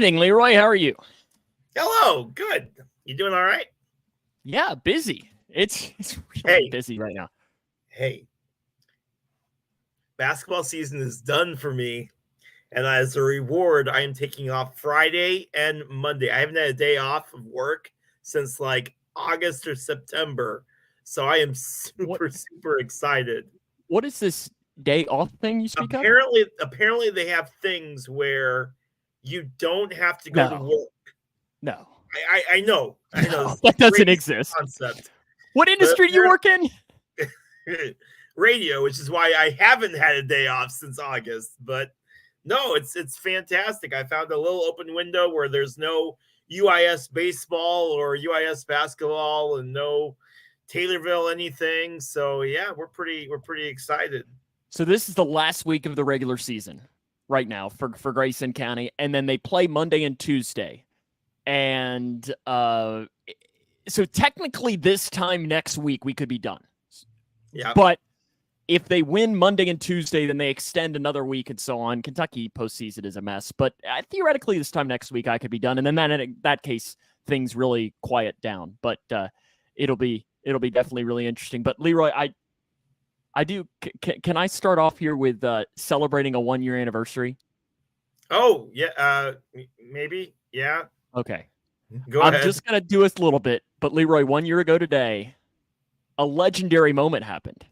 evening, Leroy. How are you? Hello. Good. You doing all right? Yeah, busy. It's really busy right now. Hey, basketball season is done for me. And as a reward, I am taking off Friday and Monday. I haven't had a day off of work since like August or September. So I am super excited. What is this day off thing you speak of? Apparently they have things where you don't have to go to work. No. I know. I know. No, that doesn't exist. Concept. What industry do you work in? Radio, which is why I haven't had a day off since August. But no, it's fantastic. I found a little open window where there's no UIS baseball or UIS basketball and no Taylorville anything. So yeah, we're pretty excited. So this is the last week of the regular season right now for Grayson County, and then they play Monday and Tuesday. And so technically this time next week we could be done. Yeah. But if they win Monday and Tuesday, then they extend another week and so on. Kentucky postseason is a mess. But theoretically this time next week I could be done. And then in that case, things really quiet down. But it'll be definitely really interesting. But Leroy, can I start off here with celebrating a 1-year anniversary? Oh, yeah. Maybe. Yeah. Okay. Go ahead. I'm just going to do this a little bit. But Leroy, 1 year ago today, a legendary moment happened.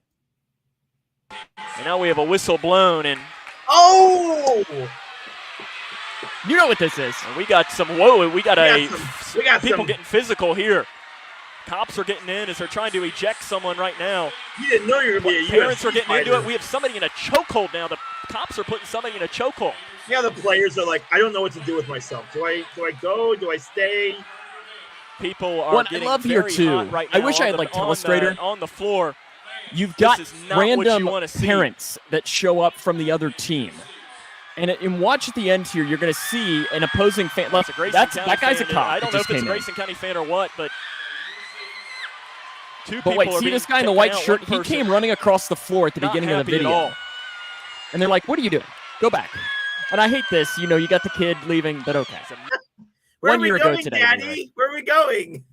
And now we have a whistle blown and... Oh! You know what this is. And we got some... people getting physical here. Cops are getting in as they're trying to eject someone right now. You didn't know you were going to be a Parents are getting into it. We have somebody in a chokehold now. The cops are putting somebody in a chokehold. Yeah, the players are like, I don't know what to do with myself. Do I go? Do I stay? People are getting very hot right now. I wish I had like Telestrator on the floor. You've got random parents that show up from the other team. And watch at the end here, you're going to see an opposing fan. That guy's a cop. I don't know if it's a Grayson County fan or what, but see this guy in the white shirt? He came running across the floor at the beginning of the video. And they're like, what are you doing? Go back. And I hate this. You got the kid leaving, but okay. Where 1 year ago today, Daddy? Where are we going?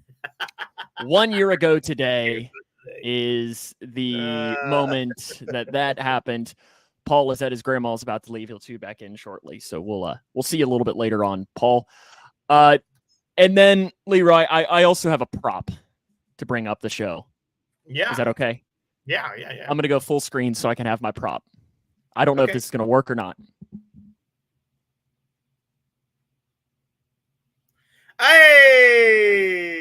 1 year ago today is the moment that happened. Paul is at his grandma's, about to leave. He'll tune back in shortly, so we'll see you a little bit later on, Paul. And then Leroy, I also have a prop to bring up the show. Yeah, is that okay? Yeah. I'm gonna go full screen so I can have my prop. I don't know if this is gonna work or not. Hey!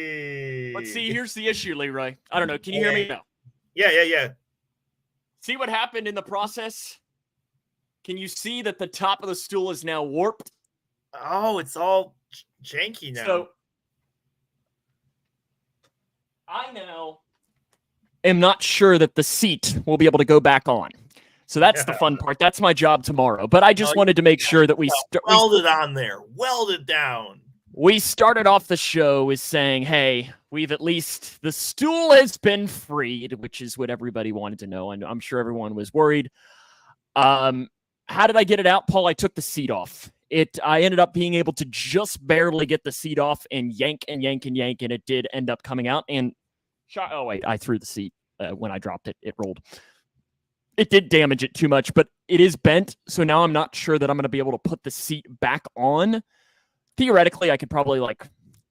Let's see. Here's the issue, Leroy. I don't know. Can you hear me now? Yeah. See what happened in the process? Can you see that the top of the stool is now warped? Oh, it's all janky now. So I now am not sure that the seat will be able to go back on. So that's the fun part. That's my job tomorrow. But I just wanted to make sure that we welded on there, welded down. We started off the show with saying, hey, the stool has been freed, which is what everybody wanted to know. And I'm sure everyone was worried. How did I get it out, Paul? I took the seat off. I ended up being able to just barely get the seat off and yank, and it did end up coming out. And I threw the seat when I dropped it. It rolled. It did damage it too much, but it is bent. So now I'm not sure that I'm going to be able to put the seat back on. Theoretically, I could probably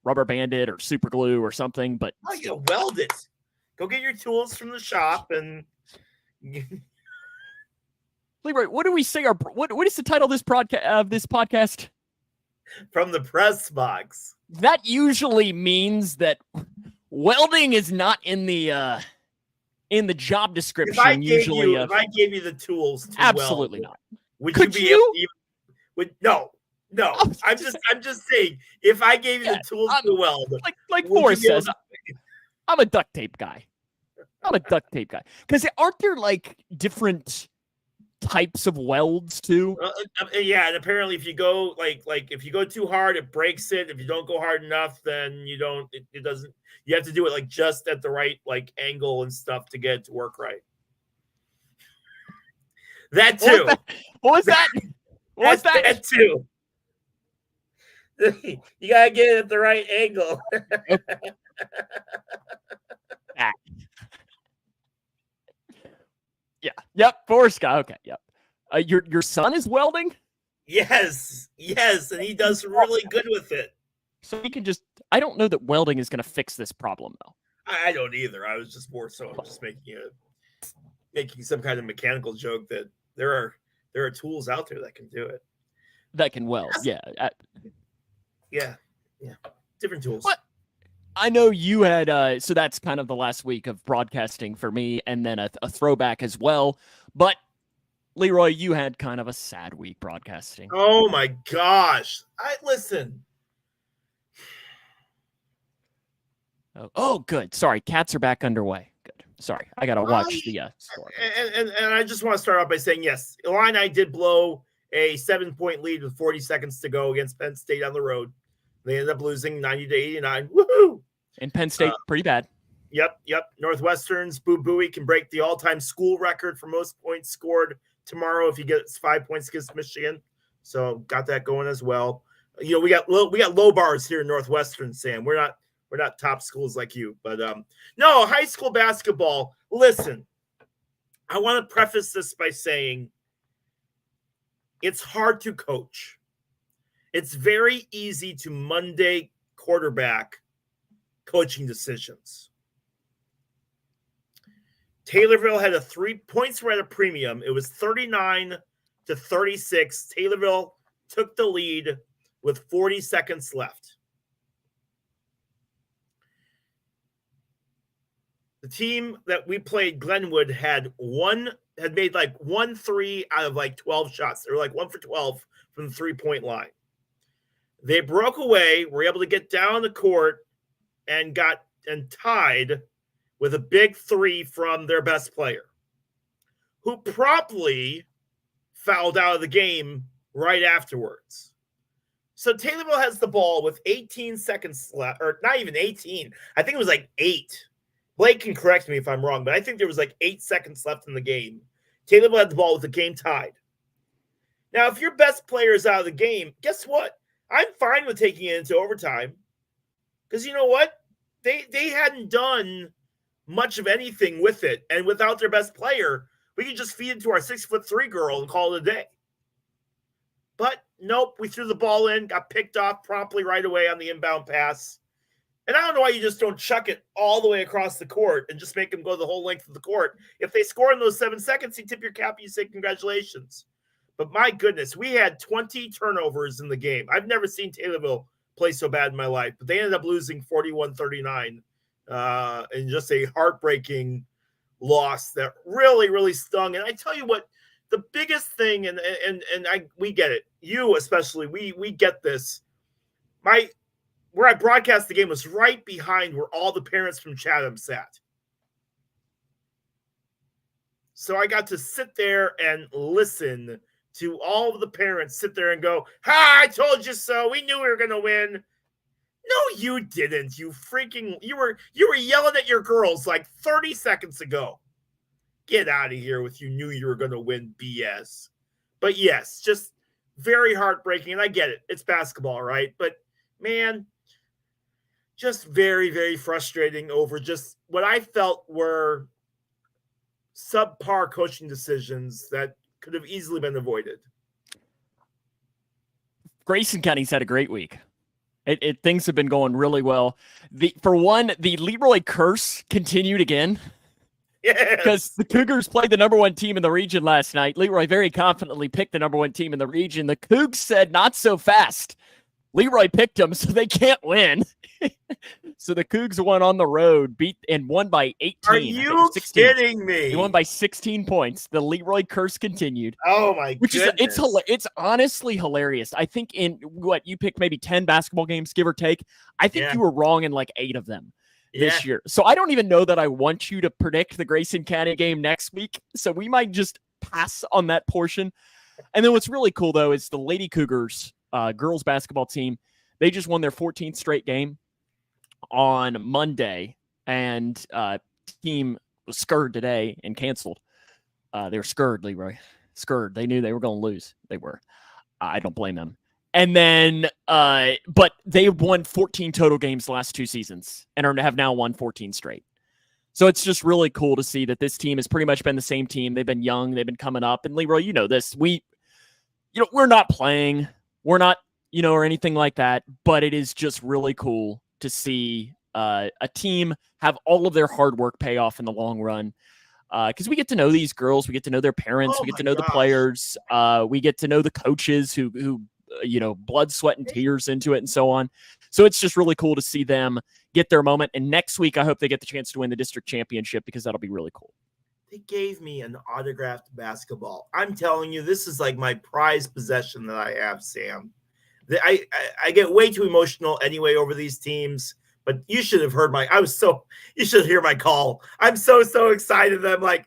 rubber band it or super glue or something, but you weld it. Go get your tools from the shop and. Leroy, what do we say? What is the title of this podcast? From the Pressbox. That usually means that welding is not in the job description. If I gave you the tools, to absolutely weld, not. Would you be able? No. I'm just saying. If I gave you the tools to weld, like Forrest says, I'm a duct tape guy. Because aren't there different types of welds too? Yeah, and apparently if you go if you go too hard, it breaks it. If you don't go hard enough, then you don't. It doesn't. You have to do it just at the right angle and stuff to get it to work right. That too. What was that? That too. You gotta get it at the right angle. Yeah. Yep. Forrest guy. Okay. Yep. Your son is welding, Yes, and he does really good with it. so he can just. I don't know that welding is going to fix this problem though. I don't either. I was just more so just making some kind of mechanical joke that there are tools out there that can do it. That can weld. Yeah. Yeah. Different tools. But I know you had. So that's kind of the last week of broadcasting for me, and then a throwback as well. But Leroy, you had kind of a sad week broadcasting. Oh my gosh! Listen. Oh, good. Sorry, cats are back underway. Good. Sorry, I gotta watch the score. And I just want to start off by saying yes, Illini did blow a 7-point lead with 40 seconds to go against Penn State on the road. They ended up losing 90-89. Woohoo! And Penn State, pretty bad. Yep. Northwestern's Boo Buie can break the all-time school record for most points scored tomorrow if he gets 5 points against Michigan. So got that going as well. We got low bars here in Northwestern, Sam. We're not top schools like you, but no, high school basketball. Listen, I want to preface this by saying it's hard to coach. It's very easy to Monday quarterback coaching decisions. Taylorville had 3 points were at a premium. It was 39-36. Taylorville took the lead with 40 seconds left. The team that we played, Glenwood, had made like 1 3 out of like 12 shots. They were like 1 for 12 from the 3-point line. They broke away, were able to get down the court, and tied with a big 3 from their best player, who promptly fouled out of the game right afterwards. So Taylorville has the ball with 18 seconds left, or not even 18. I think it was like 8. Blake can correct me if I'm wrong, but I think there was like 8 seconds left in the game. Taylorville had the ball with the game tied. Now, if your best player is out of the game, guess what? I'm fine with taking it into overtime, because you know what? They hadn't done much of anything with it, and without their best player, we could just feed it to our 6'3" girl and call it a day. But nope, we threw the ball in, got picked off promptly right away on the inbound pass. And I don't know why you just don't chuck it all the way across the court and just make them go the whole length of the court. If they score in those 7 seconds, you tip your cap, you say congratulations. But my goodness, we had 20 turnovers in the game. I've never seen Taylorville play so bad in my life, but they ended up losing 41-39 in just a heartbreaking loss that really, really stung. And I tell you what, the biggest thing, and we get it, you especially, we get this. Where I broadcast the game was right behind where all the parents from Chatham sat. So I got to sit there and listen to all of the parents sit there and go, "Ha, I told you so. We knew we were going to win." No, you didn't. You were yelling at your girls like 30 seconds ago. Get out of here with you knew you were going to win BS. But yes, just very heartbreaking. And I get it. It's basketball, right? But man, just very, very frustrating over just what I felt were subpar coaching decisions that could have easily been avoided. Grayson County's had a great week. Things have been going really well. For one, the Leroy curse continued again. Yes. Because the Cougars played the number 1 team in the region last night. Leroy very confidently picked the number 1 team in the region. The Cougs said, not so fast. Leroy picked them, so they can't win. So the Cougs won on the road, won by 18. Are you kidding me? They won by 16 points. The Leroy curse continued. Oh my goodness. It's honestly hilarious. I think in you picked maybe 10 basketball games, give or take. I think you were wrong in like 8 of them this year. So I don't even know that I want you to predict the Grayson County game next week. So we might just pass on that portion. And then what's really cool though is the Lady Cougars girls basketball team. They just won their 14th straight game on Monday, and team was scared today and canceled. They were scared, Leroy. Scared. They knew they were going to lose. They were. I don't blame them. And then, but they've won 14 total games the last 2 seasons and have now won 14 straight. So it's just really cool to see that this team has pretty much been the same team. They've been young. They've been coming up. And Leroy, you know this. We're not playing. We're not, or anything like that. But it is just really cool to see a team have all of their hard work pay off in the long run. Because we get to know these girls. We get to know their parents. We get to know the players. We get to know the coaches who blood, sweat, and tears into it and so on. So it's just really cool to see them get their moment. And next week, I hope they get the chance to win the district championship because that'll be really cool. They gave me an autographed basketball. I'm telling you, this is like my prized possession that I have, Sam. I get way too emotional anyway over these teams, but you should have heard you should hear my call. I'm so excited that I'm like,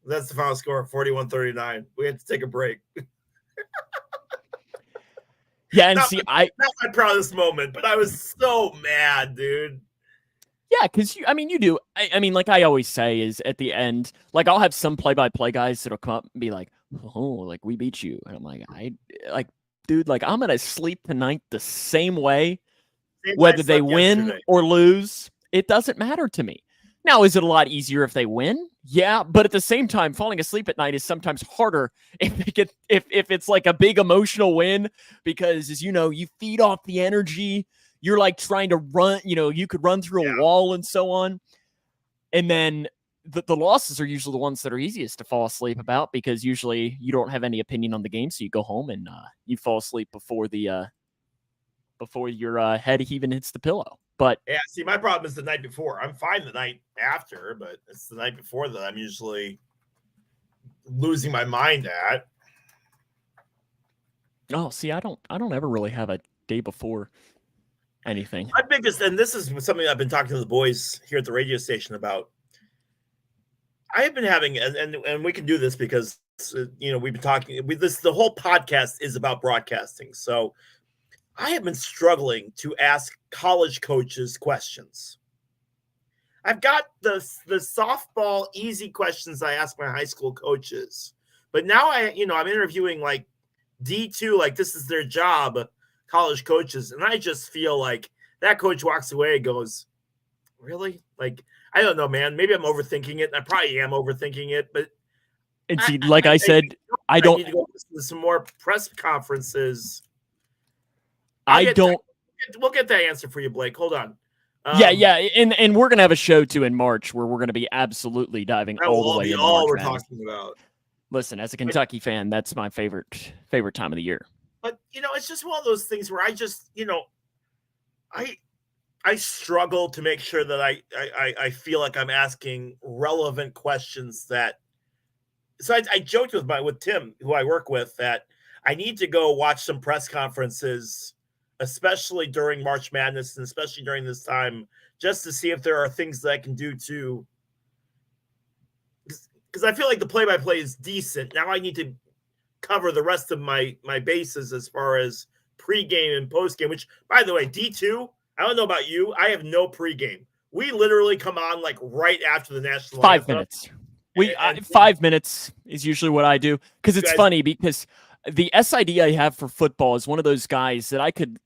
that's the final score, 41-39. We had to take a break. Yeah, and not my proudest moment, but I was so mad, dude. Yeah, because you do. I mean, like I always say, is at the end, like I'll have some play-by-play guys that'll come up and be like, "Oh, like we beat you," and I'm like, dude, like I'm gonna sleep tonight the same way, whether they win or lose. It doesn't matter to me. Now, is it a lot easier if they win? Yeah, but at the same time, falling asleep at night is sometimes harder if it's like a big emotional win because, as you know, you feed off the energy. You're like trying to run, you could run through a wall and so on. And then the losses are usually the ones that are easiest to fall asleep about because usually you don't have any opinion on the game. So you go home and you fall asleep before your head even hits the pillow. But yeah, see, my problem is the night before. I'm fine the night after, but it's the night before that I'm usually losing my mind at. Oh, see, I don't ever really have a day before anything. My biggest, and this is something I've been talking to the boys here at the radio station about. I have been having, and we can do this because we've been talking. The whole podcast is about broadcasting, so I have been struggling to ask college coaches questions. I've got the softball easy questions I ask my high school coaches, but now I'm interviewing like D2, like this is their job, college coaches, and I just feel like that coach walks away and goes, really? Like, I don't know, man. Maybe I'm overthinking it. I probably am overthinking it, but and see, I said, I don't need to go to some more press conferences. We'll get that answer for you, Blake. Hold on. Yeah, and we're gonna have a show too in March where we're gonna be absolutely diving all the way into all we're Madness. talking about. Listen, as a Kentucky fan, that's my favorite time of the year. But it's just one of those things where I just I struggle to make sure that I feel like I'm asking relevant questions that. So I joked with Tim, who I work with, that I need to go watch some press conferences, especially during March Madness and especially during this time, just to see if there are things that I can do to. Because I feel like the play-by-play is decent. Now I need to cover the rest of my bases as far as pregame and postgame, which, by the way, D2, I don't know about you. I have no pregame. We literally come on like right after the national 5 anthem. minutes. 5 minutes is usually what I do because it's funny because the SID I have for football is one of those guys that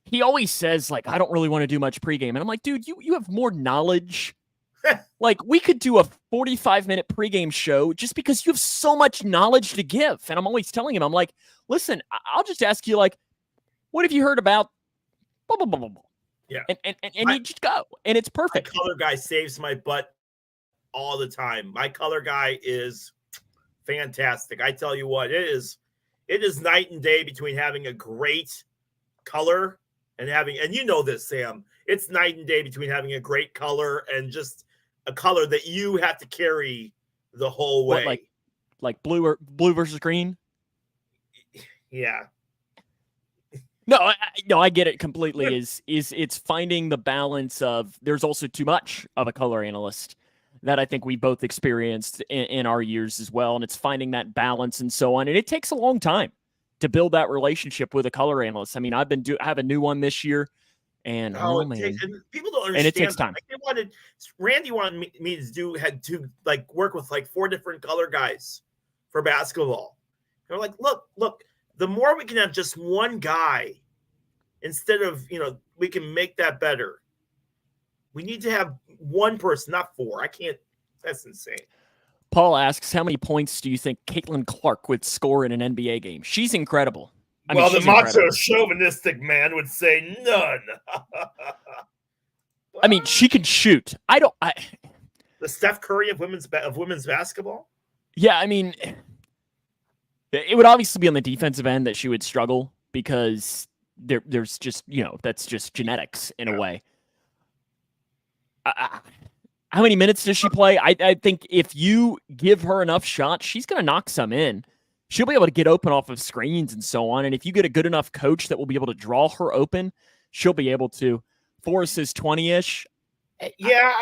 he always says like, I don't really want to do much pregame. And I'm like, dude, you have more knowledge. Like we could do a 45-minute pregame show just because you have so much knowledge to give. And I'm always telling him, I'm like, listen, I'll just ask you like, what have you heard about blah, blah, blah, blah, blah. Yeah. And you just go. And it's perfect. My color guy saves my butt all the time. My color guy is fantastic. I tell you what, it is night and day between having a great color and you know this, Sam, it's night and day between having a great color and just a color that you have to carry the whole way. What, like blue versus green? Yeah. No, I get it completely. It's finding the balance of there's also too much of a color analyst that I think we both experienced in our years as well. And it's finding that balance and so on. And it takes a long time to build that relationship with a color analyst. I mean, I have a new one this year and and people don't understand. And it takes time. Like Randy wanted me to work with like 4 different color guys for basketball. They're like, look, the more we can have just one guy instead of, we can make that better. We need to have one person, not four. I can't. That's insane. Paul asks, how many points do you think Caitlin Clark would score in an NBA game? She's incredible. Well, the macho chauvinistic man would say none. I mean, she can shoot. The Steph Curry of women's basketball? Yeah, I mean, it would obviously be on the defensive end that she would struggle because there's just, that's just genetics in a way. How many minutes does she play? I think if you give her enough shots, she's going to knock some in. She'll be able to get open off of screens and so on. And if you get a good enough coach that will be able to draw her open, she'll be able to. Forrest is 20-ish. Yeah,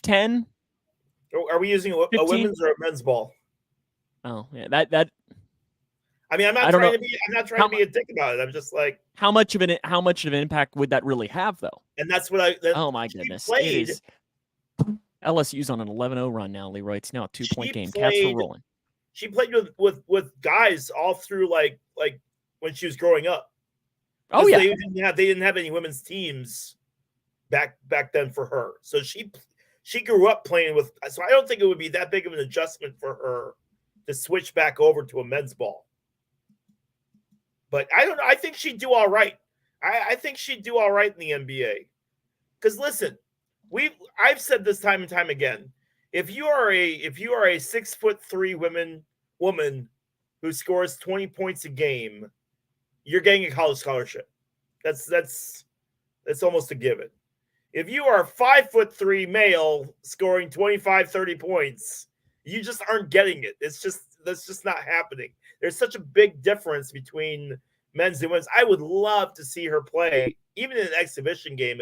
10. Are we using a women's or a men's ball? Oh, yeah, that. I mean, I'm not trying to be a dick about it. I'm just like, how much of an impact would that really have, though? And that's what oh my goodness, it is. LSU's on an 11-0 run now, Leroy. It's now a 2-point game. Cats are rolling. She played with guys all through like when she was growing up. Oh yeah, they didn't have any women's teams back then for her. So she grew up playing with. So I don't think it would be that big of an adjustment for her to switch back over to a men's ball. But I don't know. I think she'd do all right. I think she'd do all right in the NBA. Because listen, I've said this time and time again. If you are a 6'3" woman who scores 20 points a game, you're getting a college scholarship. That's almost a given. If you are a 5'3" male scoring 25, 30 points, you just aren't getting it. That's just not happening. There's such a big difference between men's and women's. I would love to see her play, even in an exhibition game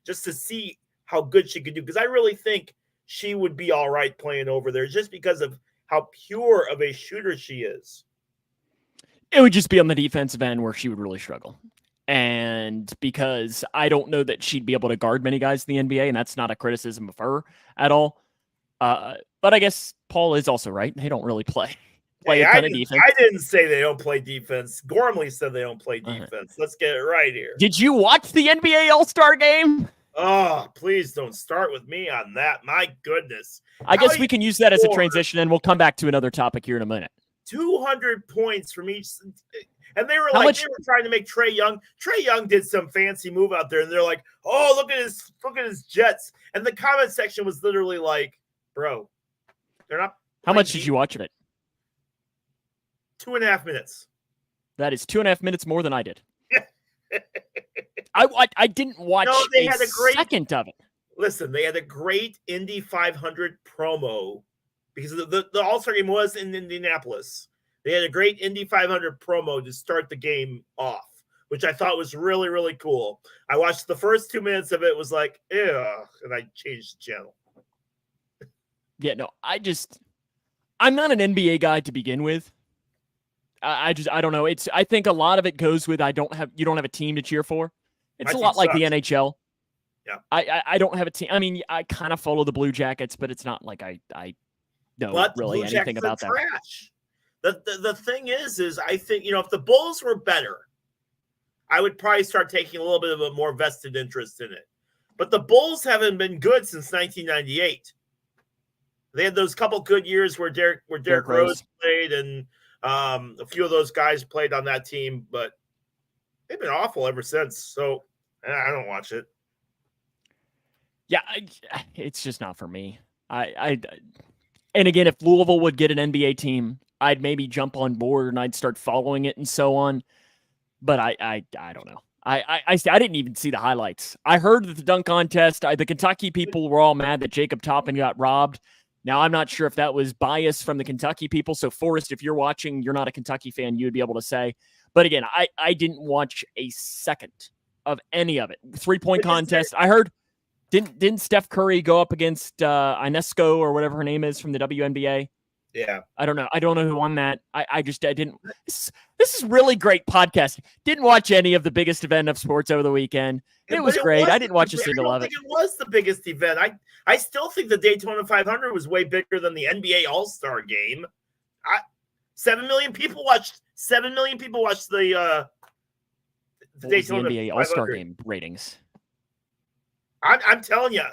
just to see how good she could do. Because I really think she would be all right playing over there just because of how pure of a shooter she is. It would just be on the defensive end where she would really struggle. And because I don't know that she'd be able to guard many guys in the NBA, and that's not a criticism of her at all. But I guess Paul is also right. They don't really play a ton of defense. I didn't say they don't play defense. Gormley said they don't play defense. Let's get it right here. Did you watch the NBA All-Star game? Oh, please don't start with me on that. My goodness. I guess we can use that as a transition, and we'll come back to another topic here in a minute. 200 points from each. And they were they were trying to make Trae Young. Trae Young did some fancy move out there, and they're like, oh, look at his Jets. And the comment section was literally like, bro, they're not. How much did you watch of it? 2.5 minutes. That is 2.5 minutes more than I did. I didn't watch second of it. Listen, they had a great Indy 500 promo because the All-Star game was in Indianapolis. They had a great Indy 500 promo to start the game off, which I thought was really, really cool. I watched the first 2 minutes of it, was like, ew, and I changed the channel. Yeah, no, I'm not an NBA guy to begin with. I don't know. I think a lot of it goes with you don't have a team to cheer for. It's a lot like the NHL. Yeah. I don't have a team. I mean, I kind of follow the Blue Jackets, but it's not like I know really anything about them. Trash. The thing is I think, if the Bulls were better, I would probably start taking a little bit of a more vested interest in it. But the Bulls haven't been good since 1998. They had those couple good years where Derrick Rose played, and a few of those guys played on that team, but they've been awful ever since. So I don't watch it. Yeah, it's just not for me. And again, if Louisville would get an NBA team, I'd maybe jump on board and I'd start following it and so on. But I don't know. I didn't even see the highlights. I heard that the dunk contest, the Kentucky people were all mad that Jacob Toppin got robbed. Now, I'm not sure if that was bias from the Kentucky people. So, Forrest, if you're watching, you're not a Kentucky fan, you'd be able to say. But again, I didn't watch a second of any of it. 3-point contest. I heard, didn't Steph Curry go up against Ionesco or whatever her name is from the WNBA? Yeah. I don't know who won that. I didn't. This is really great podcasting. Didn't watch any of the biggest event of sports over the weekend. It was great. I didn't watch a single of it. It was the biggest event. I still think the Daytona 500 was way bigger than the NBA All-Star game. 7 million people watched 7 million people watched the What was the Daytona NBA 500. All-Star Game ratings? I'm telling you.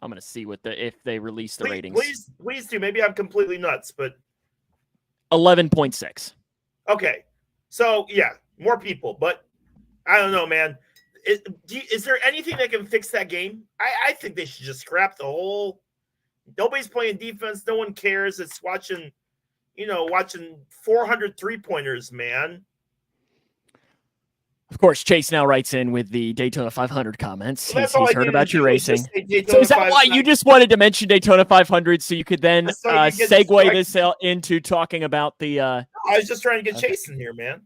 I'm gonna see if they release the ratings. Please do. Maybe I'm completely nuts, but 11.6. Okay, so yeah, more people, but I don't know, man. Is there anything that can fix that game? I think they should just scrap the whole. Nobody's playing defense. No one cares. It's watching 400 3-pointers, man. Of course, Chase now writes in with the Daytona 500 comments. Well, he's heard about your racing. So is that why you just wanted to mention Daytona 500 so you could then segue this into talking about the? I was just trying to get Chase in here, man.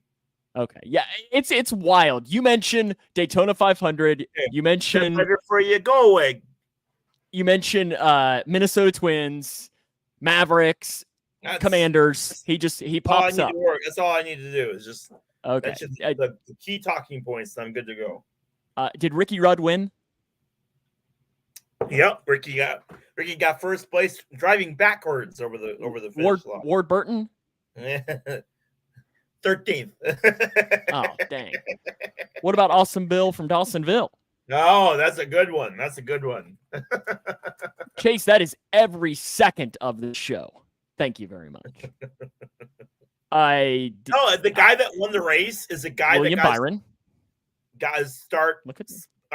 Okay, yeah, it's wild. You mentioned Daytona 500. Yeah. You mentioned for you. Go away. You mentioned Minnesota Twins, Mavericks, Commanders. He pops up. That's all I need to do is just. Okay. The key talking points. I'm good to go. Did Ricky Rudd win? Yep, Ricky got first place driving backwards over the finish line. Ward Burton? 13th. Oh, dang. What about Awesome Bill from Dawsonville? Oh, that's a good one. Chase, that is every second of the show. Thank you very much. The guy that won the race is a guy William Byron. Got his start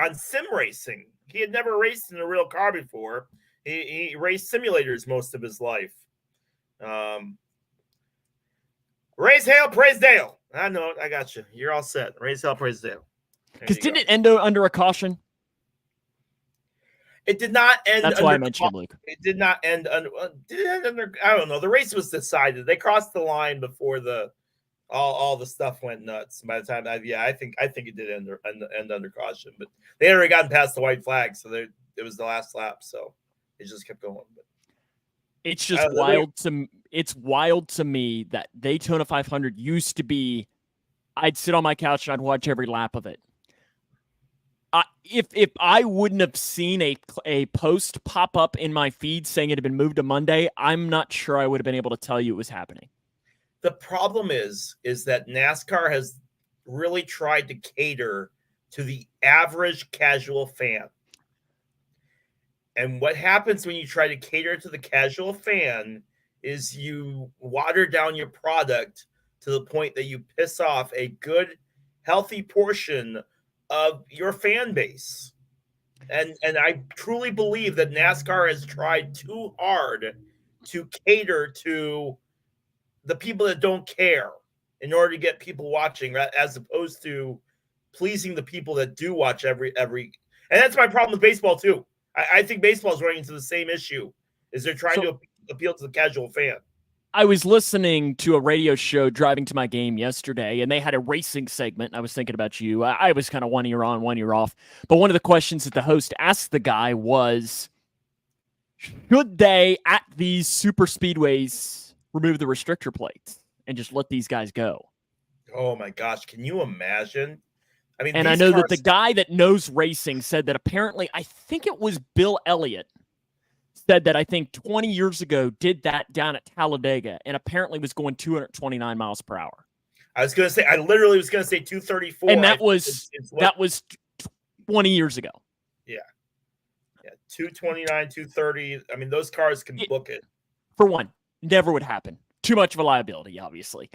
on sim racing. He had never raced in a real car before. He raced simulators most of his life. Raise hail, praise Dale. I know, I got you. You're all set. Raise hell, praise Dale. Because didn't it end under a caution? It did not end. That's why I mentioned Luke. It did not end under. I don't know. The race was decided. They crossed the line before all the stuff went nuts. By the time, I think it did end under caution. But they had already gotten past the white flag, so it was the last lap. So it just kept going. But it's just wild it's wild to me that Daytona 500 used to be. I'd sit on my couch and I'd watch every lap of it. If I wouldn't have seen a post pop up in my feed saying it had been moved to Monday, I'm not sure I would have been able to tell you it was happening. The problem is that NASCAR has really tried to cater to the average casual fan. And what happens when you try to cater to the casual fan is you water down your product to the point that you piss off a good, healthy portion of your fan base. And I truly believe that NASCAR has tried too hard to cater to the people that don't care in order to get people watching, as opposed to pleasing the people that do watch every. And that's my problem with baseball too. I think baseball is running into the same issue, is they're trying to appeal to the casual fan. I was listening to a radio show driving to my game yesterday, and they had a racing segment. I was thinking about you. I was kind of 1 year on, 1 year off. But one of the questions that the host asked the guy was, should they, at these super speedways, remove the restrictor plates and just let these guys go? Oh, my gosh. Can you imagine? I mean, and I know that the guy that knows racing said that apparently, I think it was Bill Elliott, said that I think 20 years ago did that down at Talladega and apparently was going 229 miles per hour. I literally was going to say 234. And that was 20 years ago. Yeah. 229, 230. I mean, those cars can book it. For one, never would happen. Too much of a liability, obviously.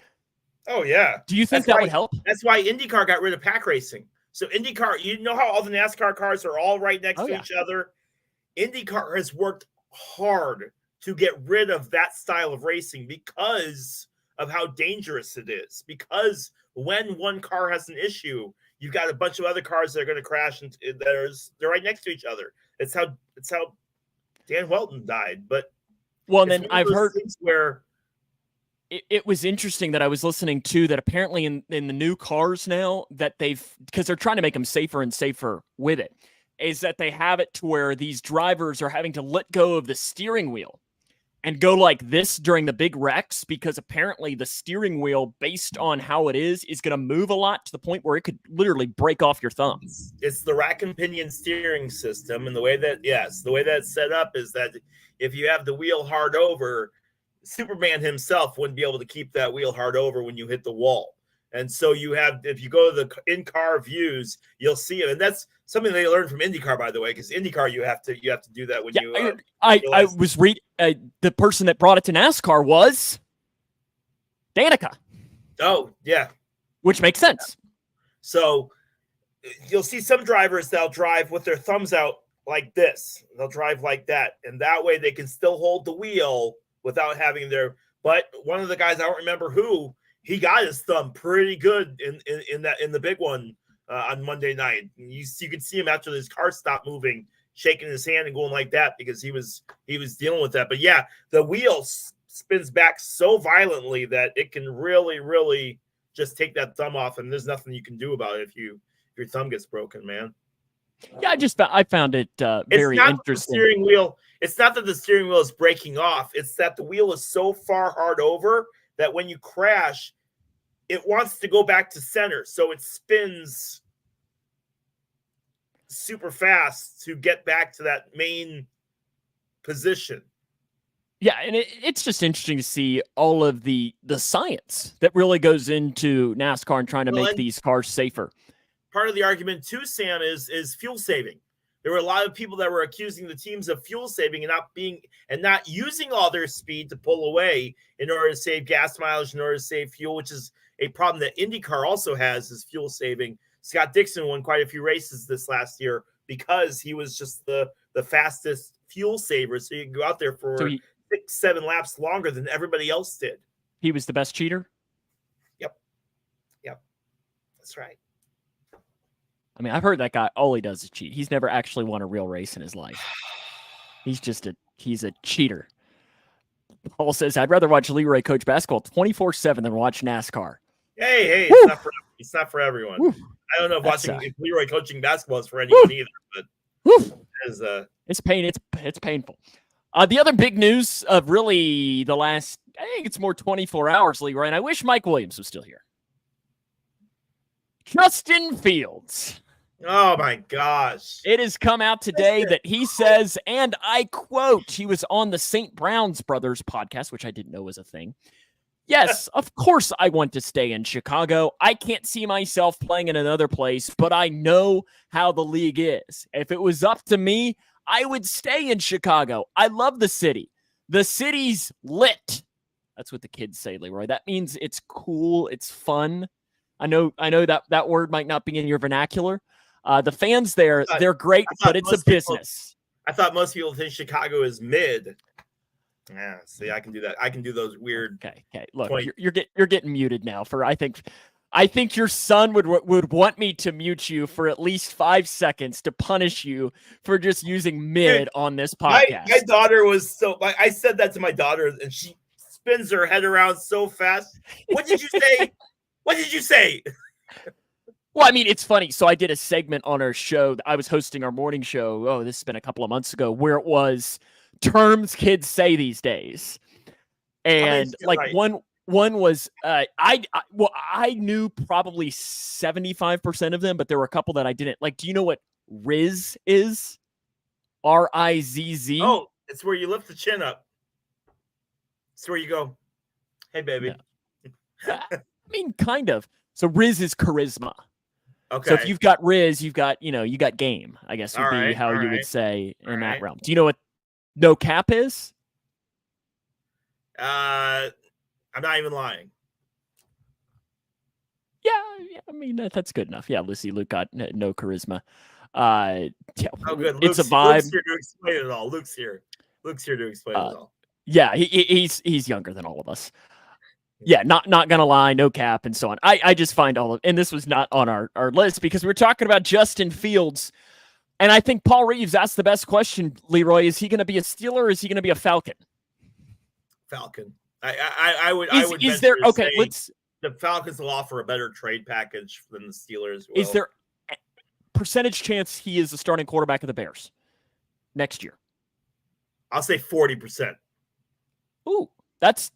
Oh, yeah. Do you think that would help? That's why IndyCar got rid of pack racing. So IndyCar, you know how all the NASCAR cars are all right next to each other? IndyCar has worked hard to get rid of that style of racing because of how dangerous it is. Because when one car has an issue, you've got a bunch of other cars that are going to crash, and they're right next to each other. It's how Dan Welton died. But then I've heard where it was interesting that I was listening to that apparently in the new cars now that because they're trying to make them safer and safer with it, is that they have it to where these drivers are having to let go of the steering wheel and go like this during the big wrecks, because apparently the steering wheel, based on how it is going to move a lot to the point where it could literally break off your thumb. It's the rack and pinion steering system. And the way that it's set up is that if you have the wheel hard over, Superman himself wouldn't be able to keep that wheel hard over when you hit the wall. And so you have, if you go to the in-car views, you'll see it. And that's something they learned from IndyCar, by the way, because IndyCar, you have to do that when you. I was reading the person that brought it to NASCAR was Danica. Oh, yeah. Which makes sense. So you'll see some drivers that'll drive with their thumbs out like this. They'll drive like that. And that way they can still hold the wheel without having their, but one of the guys, I don't remember who, he got his thumb pretty good in the big one on Monday night. You could see him after his car stopped moving, shaking his hand and going like that because he was dealing with that. But yeah, the wheel spins back so violently that it can really, really just take that thumb off, and there's nothing you can do about it if your thumb gets broken, man. Yeah, I found it very interesting. Steering wheel. It's not that the steering wheel is breaking off. It's that the wheel is so far hard over that when you crash, it wants to go back to center. So it spins super fast to get back to that main position. Yeah, and it's just interesting to see all of the science that really goes into NASCAR and trying to make these cars safer. Part of the argument too, Sam, is fuel saving. There were a lot of people that were accusing the teams of fuel saving and not using all their speed to pull away in order to save gas mileage, in order to save fuel, which is a problem that IndyCar also has, is fuel saving. Scott Dixon won quite a few races this last year because he was just the fastest fuel saver. So you can go out there for 6-7 laps longer than everybody else did. He was the best cheater? Yep. That's right. I mean, I've heard that guy, all he does is cheat. He's never actually won a real race in his life. He's a cheater. Paul says, I'd rather watch Leroy coach basketball 24/7 than watch NASCAR. Hey, it's not for everyone. Woo. I don't know if Leroy coaching basketball is for anyone either, but it's painful. The other big news of really the last, I think it's more 24 hours, Leroy, and I wish Mike Williams was still here. Justin Fields. Oh my gosh. It has come out today that he says, and I quote, he was on the St. Brown's Brothers podcast, which I didn't know was a thing. Yes, of course I want to stay in Chicago. I can't see myself playing in another place, but I know how the league is. If it was up to me, I would stay in Chicago. I love the city. The city's lit. That's what the kids say, Leroy. That means it's cool. It's fun. I know that word might not be in your vernacular. The fans there, they're great, but it's a business. I thought most people think Chicago is mid. Yeah, see, I can do that. I can do those weird. Okay. Look, you're getting muted now. I think your son would want me to mute you for at least 5 seconds to punish you for just using mid on this podcast. My daughter was I said that to my daughter, and she spins her head around so fast. What did you say? What did you say? Well, I mean, it's funny. So I did a segment on our show. I was hosting our morning show. Oh, this has been a couple of months ago, where it was terms kids say these days. And one was, I knew probably 75% of them, but there were a couple that I didn't. Like, do you know what Rizz is? R-I-Z-Z? Oh, it's where you lift the chin up. It's where you go, hey, baby. Yeah. I mean, kind of. So Rizz is charisma. Okay. So if you've got Rizz, you got game, I guess would be how you would say in that realm. Do you know what no cap is? I'm not even lying. Yeah, I mean that's good enough. Yeah, Luke got no charisma. Yeah, oh, good. It's a vibe. Luke's here to explain it all. Luke's here to explain it all. Yeah, he's younger than all of us. Yeah, not gonna lie, no cap and so on. I just find and this was not on our list because we're talking about Justin Fields, and I think Paul Reeves asked the best question. Leroy, is he going to be a Steeler or is he going to be a Falcon? Falcon. I would. Is there okay? The Falcons will offer a better trade package than the Steelers will. Is there a percentage chance he is the starting quarterback of the Bears next year? I'll say 40%. Ooh, that's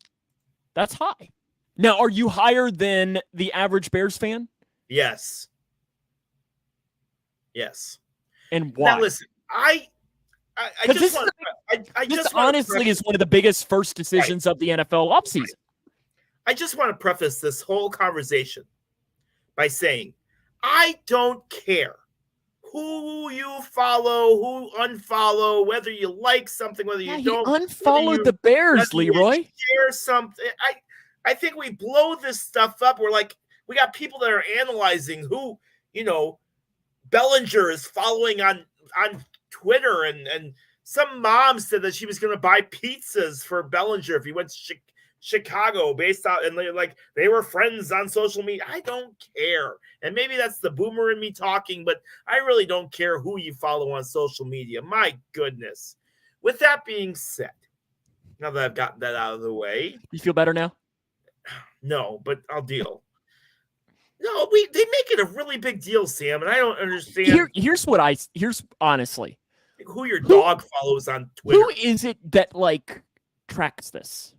high. Now, are you higher than the average Bears fan? Yes. And why? Now, listen, I This honestly is one of the biggest first decisions of the NFL offseason. I just want to preface this whole conversation by saying, I don't care who you follow, who unfollow, whether you like something, whether you don't. He unfollowed the Bears, Leroy. Share something. I think we blow this stuff up. We're like, we got people that are analyzing who, Bellinger is following on Twitter, and some mom said that she was going to buy pizzas for Bellinger if he went to Chicago based out, and they were friends on social media. I don't care. And maybe that's the boomer in me talking, but I really don't care who you follow on social media. My goodness. With that being said, now that I've gotten that out of the way. You feel better now? No, but I'll deal. No, they make it a really big deal, Sam, and I don't understand. Here's honestly who your dog follows on Twitter. Who is it that tracks this?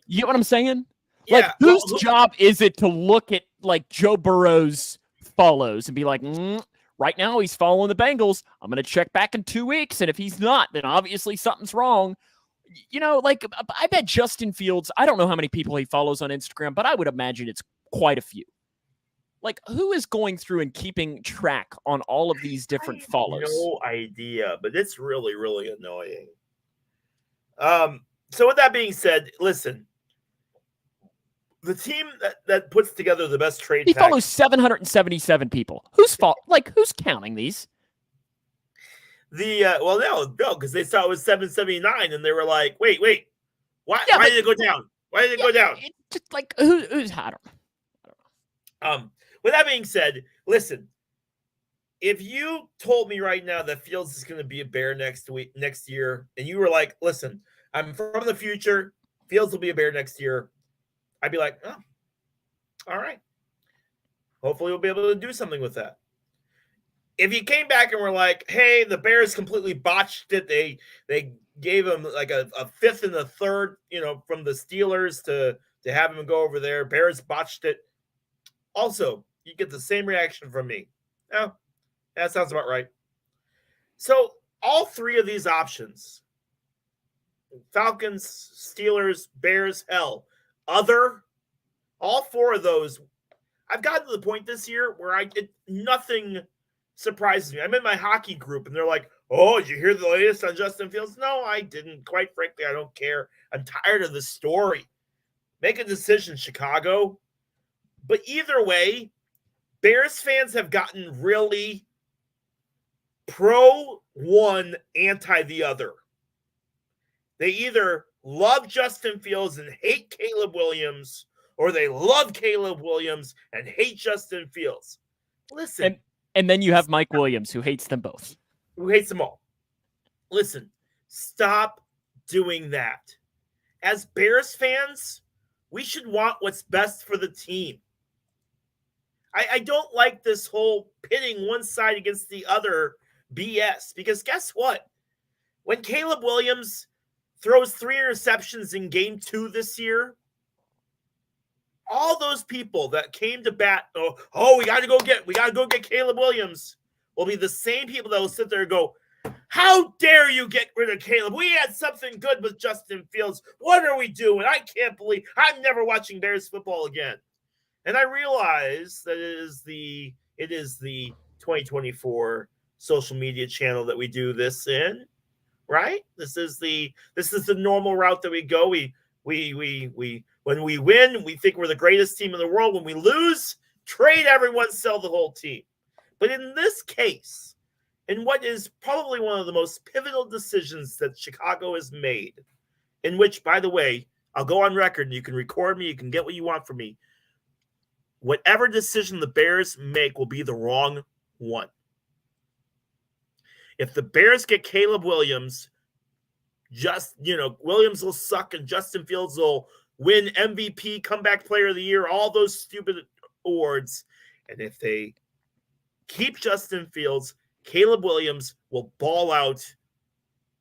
You know what I'm saying? Yeah, whose job is it to look at Joe Burrow's follows and be like, right now he's following the Bengals. I'm going to check back in 2 weeks, and if he's not, then obviously something's wrong. I bet Justin Fields, I don't know how many people he follows on Instagram, but I would imagine it's quite a few. Who is going through and keeping track on all of these different follows? No idea, but it's really, really annoying. So with that being said, listen, the team that puts together the best trade he follows 777 people. Who's counting these? No, because they saw it was 779, and they were like, wait, why did it go down? Why did it go down? It's just who's hotter? I don't know. With that being said, listen, if you told me right now that Fields is going to be a Bear next year, and you were like, listen, I'm from the future, Fields will be a Bear next year, I'd be like, oh, all right. Hopefully we'll be able to do something with that. If you came back and were like, hey, the Bears completely botched it, they gave him a fifth and a third, from the Steelers to have him go over there. Bears botched it. Also, you get the same reaction from me. Oh, that sounds about right. So all three of these options, Falcons, Steelers, Bears, all four of those, I've gotten to the point this year where nothing surprises me. I'm in my hockey group, and they're like, oh, did you hear the latest on Justin Fields? No, I didn't. Quite frankly, I don't care. I'm tired of the story. Make a decision, Chicago. But either way, Bears fans have gotten really pro one, anti the other. They either love Justin Fields and hate Caleb Williams, or they love Caleb Williams and hate Justin Fields. Listen. And then you have Mike Williams, who hates them both. Who hates them all. Listen, stop doing that. As Bears fans, we should want what's best for the team. I don't like this whole pitting one side against the other BS, because guess what? When Caleb Williams throws 3 interceptions in game 2 this year, all those people that came to bat, we got to go get Caleb Williams, will be the same people that will sit there and go, how dare you get rid of Caleb? We had something good with Justin Fields. What are we doing? I can't believe I'm never watching Bears football again. And I realize that it is the 2024 social media channel that we do this in, right? This is the normal route that we go. We when we win, we think we're the greatest team in the world. When we lose, trade everyone, sell the whole team. But in this case, in what is probably one of the most pivotal decisions that Chicago has made, in which, by the way, I'll go on record, and you can record me, you can get what you want from me. Whatever decision the Bears make will be the wrong one. If the Bears get Caleb Williams, Williams will suck and Justin Fields will win MVP, comeback player of the year, all those stupid awards. And if they keep Justin Fields, Caleb Williams will ball out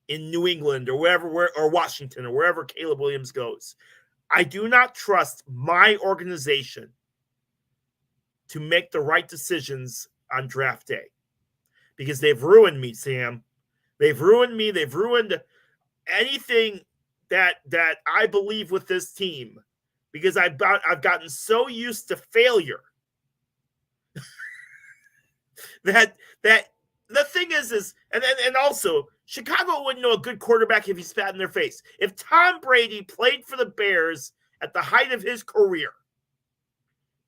in New England or or Washington or wherever Caleb Williams goes. I do not trust my organization to make the right decisions on draft day, because they've ruined me, Sam. They've ruined me. They've ruined anything that I believe with this team because I've gotten so used to failure that the thing is and also Chicago wouldn't know a good quarterback if he spat in their face. If Tom Brady played for the Bears at the height of his career,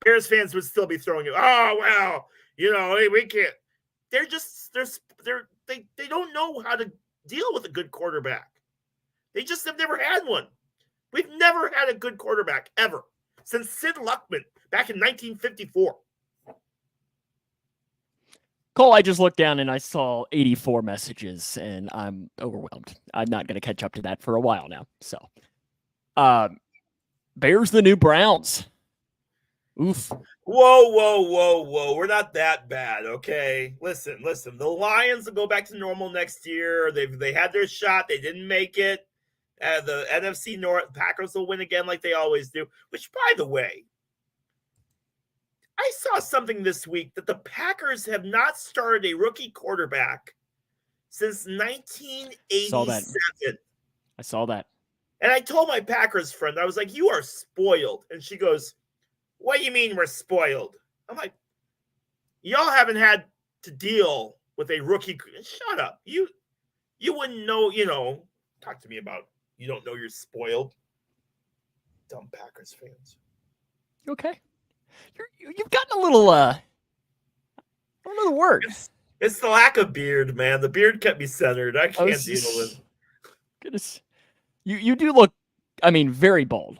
Bears fans would still be throwing it. Oh well, we can't. They don't know how to deal with a good quarterback. They just have never had one. We've never had a good quarterback ever since Sid Luckman back in 1954. Cole, I just looked down and I saw 84 messages, and I'm overwhelmed. I'm not going to catch up to that for a while now. So, Bears the new Browns. Oof. Whoa. We're not that bad, okay? Listen. The Lions will go back to normal next year. They had their shot. They didn't make it. The NFC North Packers will win again like they always do, which, by the way, I saw something this week that the Packers have not started a rookie quarterback since 1987. I saw that. And I told my Packers friend, I was like, you are spoiled. And she goes, what do you mean we're spoiled? I'm like, y'all haven't had to deal with a rookie. Shut up. You wouldn't know, talk to me about you don't know you're spoiled. Dumb Packers fans. Okay. You've gotten a little I don't know the word. It's the lack of beard, man. The beard kept me centered. I can't deal with. Goodness. You do look, very bald.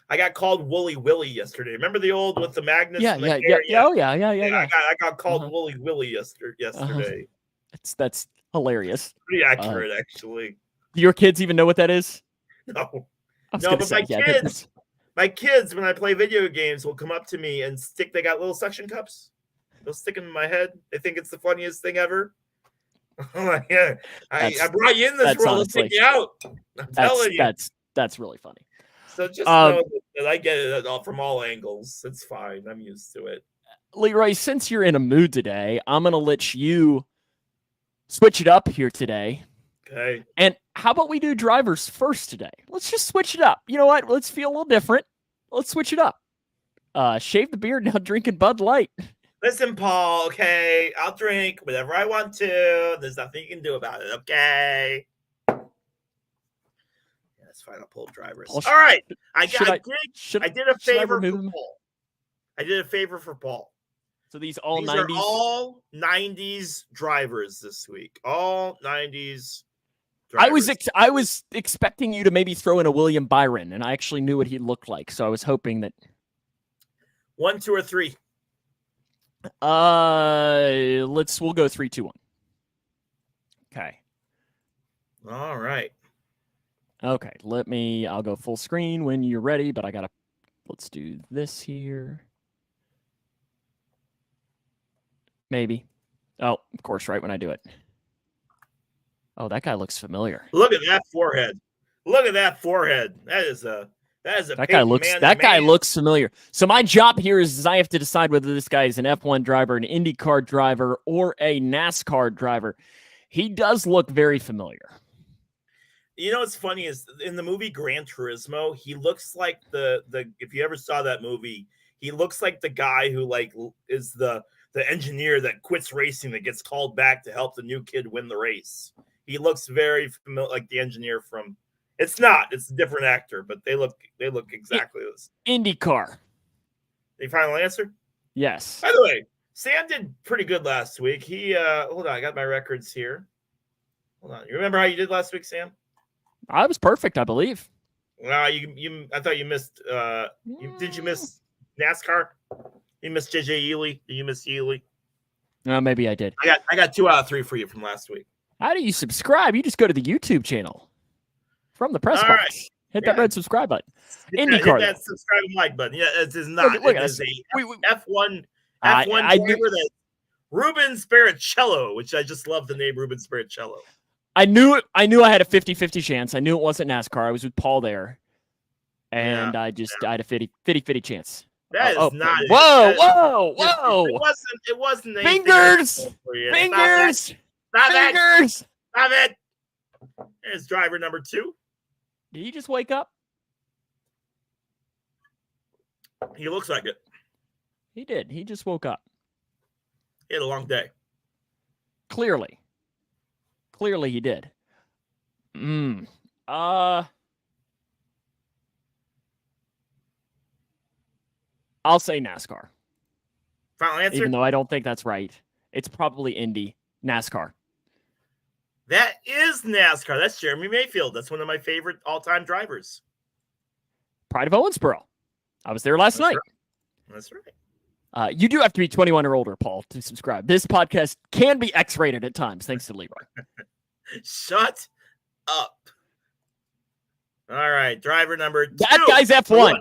I got called Wooly Willy yesterday. Remember the old with the magnets? Yeah. Oh yeah. I got called Wooly Willy yesterday. That's hilarious. Pretty accurate, actually. Do your kids even know what that is? No. But my kids, when I play video games, will come up to me and they got little suction cups. They'll stick them in my head. They think it's the funniest thing ever. I'm like, yeah, I brought you in this world to take you out. I'm telling you. That's really funny. So just know that I get it from all angles. It's fine. I'm used to it. Leroy, since you're in a mood today, I'm going to let you switch it up here today. Okay. And how about we do drivers first today? Let's just switch it up. You know what? Let's feel a little different. Let's switch it up. Shave the beard, now drinking Bud Light. Listen, Paul, okay? I'll drink whatever I want to. There's nothing you can do about it, okay? Yeah, that's fine. I'll pull drivers. All right. I did a favor for Paul. I did a favor for Paul. So these 90s? Are all 90s drivers this week. All 90s drivers. I was expecting you to maybe throw in a William Byron, and I actually knew what he looked like, so I was hoping that 1, 2, or 3. We'll go 3, 2, 1. Okay. All right. Okay, I'll go full screen when you're ready, but let's do this here. Maybe. Oh, of course, right when I do it. Oh, that guy looks familiar. Look at that forehead. That is a that guy looks familiar. So my job here is I have to decide whether this guy is an F1 driver, an IndyCar driver, or a NASCAR driver. He does look very familiar. You know what's funny is in the movie Gran Turismo, he looks like the if you ever saw that movie, he looks like the guy who is the engineer that quits racing that gets called back to help the new kid win the race. He looks very familiar, like the engineer from. It's a different actor, but they look exactly the same. IndyCar. The final answer? Yes. By the way, Sam did pretty good last week. He hold on, I got my records here. Hold on. You remember how you did last week, Sam? I was perfect, I believe. I thought you missed did you miss NASCAR? You missed JJ Ely? Did you miss Ely? Maybe I did. I got 2 out of 3 for you from last week. How do you subscribe? You just go to the YouTube channel from the Pressbox. Right. Hit that red subscribe button. IndyCar. Hit that subscribe and like button. Yeah, it is not. Look it is a F1 driver that Ruben Spiricello, which I just love the name Ruben Spiricello. I knew I had a 50-50 chance. I knew it wasn't NASCAR. I was with Paul there. And I had a 50-50 chance. That is not. Whoa! It wasn't. Fingers. Not Stop it. There's driver number 2. Did he just wake up? He looks like it. He did. He just woke up. He had a long day. Clearly he did. I'll say NASCAR. Final answer? Even though I don't think that's right. It's probably Indy. NASCAR. That is NASCAR. That's Jeremy Mayfield. That's one of my favorite all-time drivers. Pride of Owensboro. I was there last night. Right. That's right. You do have to be 21 or older, Paul, to subscribe. This podcast can be X-rated at times, thanks to Leroy. Shut up. All right, driver number 2. That guy's F1.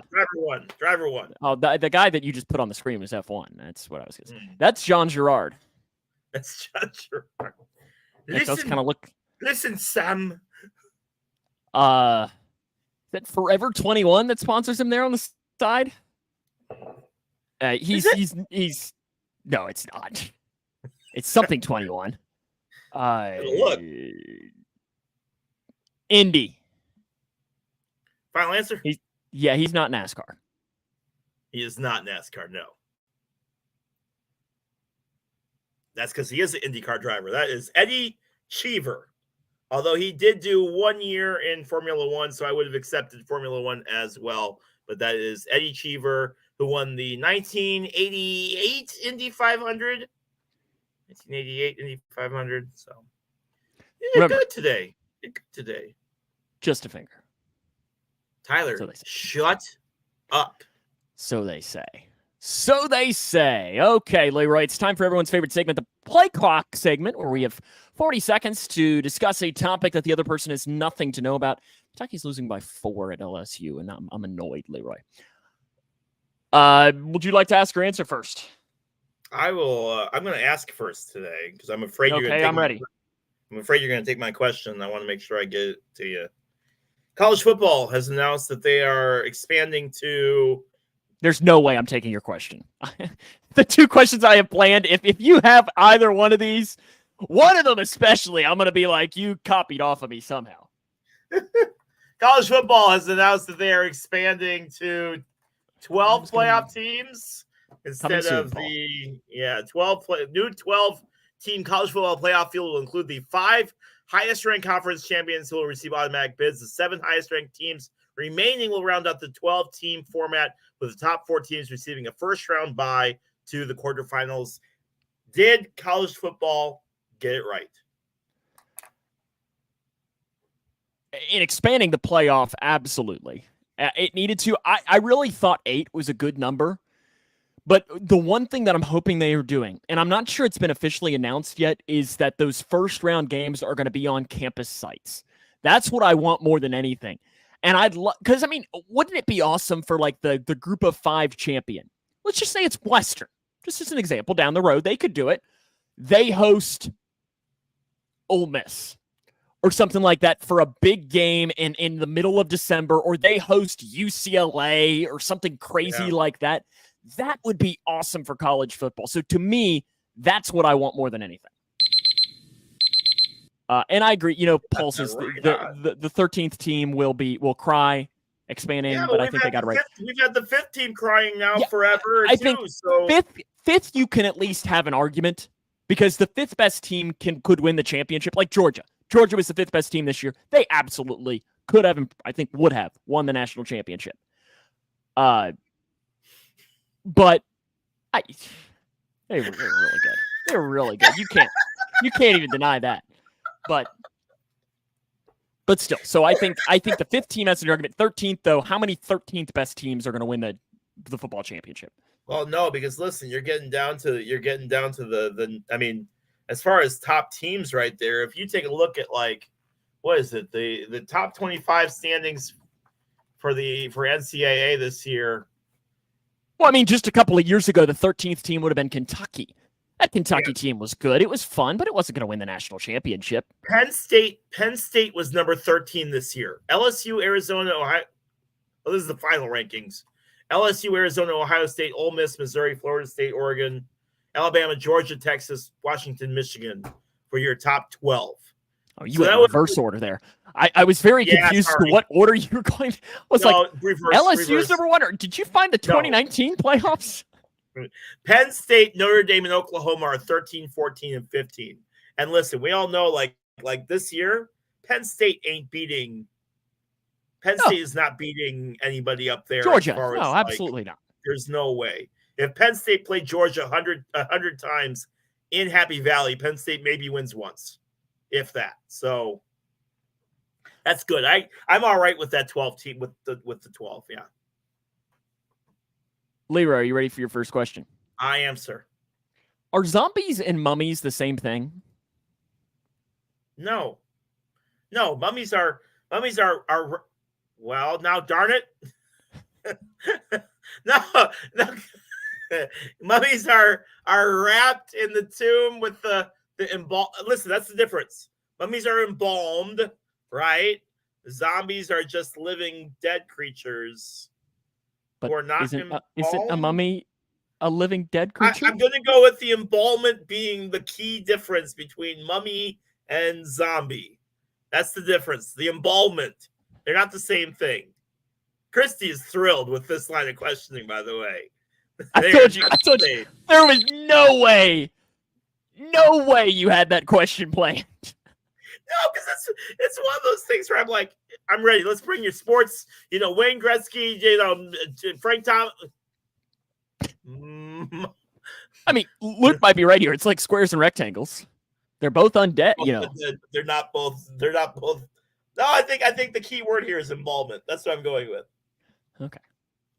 Driver one. Oh, the guy that you just put on the screen was F1. That's what I was going to say. That's Jean Girard. That's Jean Girard. It does kind of look. Listen, Sam. Is that Forever 21 that sponsors him there on the side? He's no, it's not. It's something 21. Look. Indy. Final answer? He's not NASCAR. He is not NASCAR, no. That's because he is an IndyCar driver. That is Eddie Cheever. Although he did do 1 year in Formula One, so I would have accepted Formula One as well. But that is Eddie Cheever, who won the 1988 Indy 500. 1988 Indy 500. So, yeah, good today. Just a finger. Tyler, shut up. So they say. Okay, Leroy, it's time for everyone's favorite segment, the Play Clock segment, where we have 40 seconds to discuss a topic that the other person has nothing to know about. Kentucky's losing by 4 at LSU, and I'm annoyed, Leroy. Would you like to ask or answer first? I will. I'm going to ask first today because I'm afraid you're going to. Okay, I'm ready. I'm afraid you're going to take my question. I want to make sure I get it to you. College football has announced that they are expanding to. There's no way I'm taking your question. The 2 questions I have planned, if you have either one of these, one of them especially, I'm going to be like, you copied off of me somehow. College football has announced that they are expanding to 12 playoff teams instead of the 12-team college football playoff field will include the 5 highest-ranked conference champions who will receive automatic bids. The 7 highest-ranked teams remaining will round out the 12-team format, with the top 4 teams receiving a first-round bye to the quarterfinals. Did college football get it right? In expanding the playoff, absolutely. It needed to. I really thought 8 was a good number. But the one thing that I'm hoping they are doing, and I'm not sure it's been officially announced yet, is that those first-round games are going to be on campus sites. That's what I want more than anything. And I'd love, because, I mean, wouldn't it be awesome for, like, the group of 5 champion? Let's just say it's Western. Just as an example, down the road, they could do it. They host Ole Miss or something like that for a big game in the middle of December, or they host UCLA or something crazy like that. That would be awesome for college football. So to me, that's what I want more than anything. And I agree. You know, Paul says the 13th team will cry expanding, but I think they got it right. We've had the 5th team crying now forever. I think fifth you can at least have an argument because the 5th best team could win the championship, like Georgia. Georgia was the 5th best team this year. They absolutely could have, I think would have won the national championship. But they were really good. They were really good. You can't even deny that. But still, so I think the 5th team has an argument. 13th, though, how many 13th best teams are going to win the football championship? Well, no, because listen, you're getting down to the. I mean, as far as top teams, right there. If you take a look at like, what is it, the top 25 standings for NCAA this year. Well, I mean, just a couple of years ago, the 13th team would have been Kentucky. That Kentucky team was good. It was fun, but it wasn't going to win the national championship. Penn State was number 13 this year. LSU, Arizona, Ohio. Well, this is the final rankings. LSU, Arizona, Ohio State, Ole Miss, Missouri, Florida State, Oregon, Alabama, Georgia, Texas, Washington, Michigan for your top 12. Oh, you went in reverse order there. I was very confused to what order you were going. LSU's number one. Or did you find the 2019 playoffs? Penn State, Notre Dame, and Oklahoma are 13, 14, and 15. And listen, we all know like this year, Penn State ain't beating. Penn State is not beating anybody up there. Georgia. No, absolutely not. There's no way. If Penn State played Georgia 100 times in Happy Valley, Penn State maybe wins once, if that. So that's good. I'm all right with that 12 team with the 12. Yeah. Leroy, are you ready for your first question? I am, sir. Are zombies and mummies the same thing? No. Mummies are well, now darn it. no. Mummies are wrapped in the tomb with the embalmed. Listen, that's the difference. Mummies are embalmed, right? Zombies are just living dead creatures. But isn't a mummy a living dead creature? I'm going to go with the embalmment being the key difference between mummy and zombie. That's the difference. The embalmment. They're not the same thing. Christy is thrilled with this line of questioning, by the way. I told you. There was no way you had that question planned. No, because it's one of those things where I'm like, I'm ready. Let's bring your sports. Wayne Gretzky. Frank Thomas. I mean, Luke might be right here. It's like squares and rectangles. They're both undead. They're not both. No, I think the key word here is embalmment. That's what I'm going with. Okay,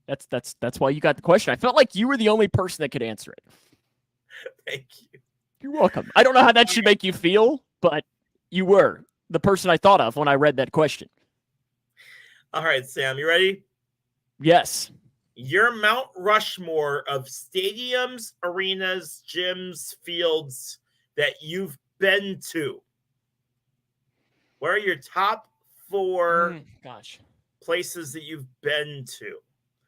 that's why you got the question. I felt like you were the only person that could answer it. Thank you. You're welcome. I don't know how that should make you feel, but you were the person I thought of when I read that question. All right, Sam, you ready? Yes. Your Mount Rushmore of stadiums, arenas, gyms, fields that you've been to. What are your top 4 places that you've been to?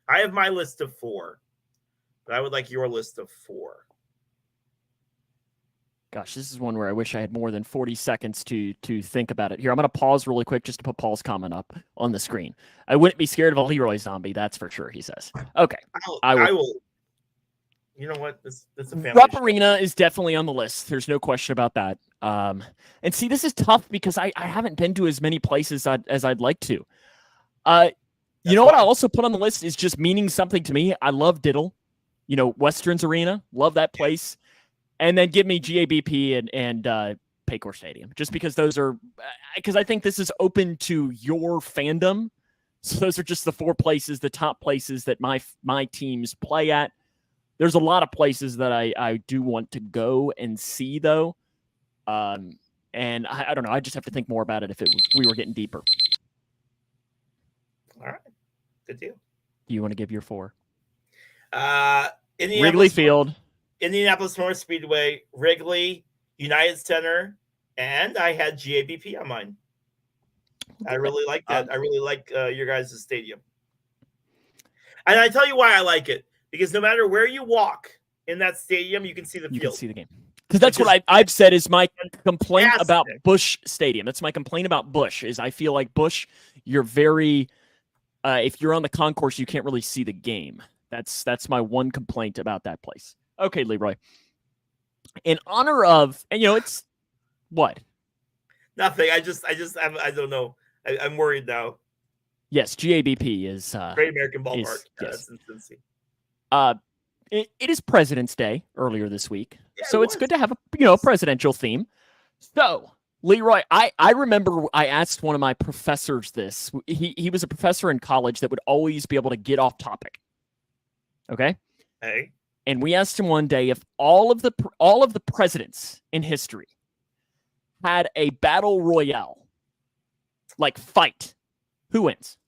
I have my list of 4, but I would like your list of 4. Gosh, this is one where I wish I had more than 40 seconds to think about it. Here, I'm going to pause really quick just to put Paul's comment up on the screen. I wouldn't be scared of a Leroy zombie, that's for sure, he says. Okay. I will. You know what? It's a family Rupp Arena is definitely on the list. There's no question about that. And see, this is tough because I haven't been to as many places as I'd like to. You know what I also put on the list is just meaning something to me. I love Diddle. Westerns Arena. Love that place. And then give me GABP and Paycor Stadium, just because because I think this is open to your fandom. So those are just the 4 places, the top places that my teams play at. There's a lot of places that I do want to go and see, though. And I don't know. I just have to think more about it if we were getting deeper. All right. Good deal. Do you want to give your 4? Wrigley Field. Indianapolis North Speedway, Wrigley, United Center, and I had GABP on mine. I really like that. I really like your guys' stadium. And I tell you why I like it. Because no matter where you walk in that stadium, you can see the field. You can see the game. Because that's what I've said is my complaint about Busch Stadium. That's my complaint about Busch is I feel like Busch, you're very if you're on the concourse, you can't really see the game. That's my one complaint about that place. Okay, Leroy. In honor of, and it's what? Nothing. I don't know. I'm worried now. Yes, GABP is Great American Ballpark. Yes. It is President's Day earlier this week, so it's good to have a presidential theme. So, Leroy, I remember I asked one of my professors this. He was a professor in college that would always be able to get off topic. Okay. Hey. And we asked him one day if all of the presidents in history had a battle royale, like fight, who wins?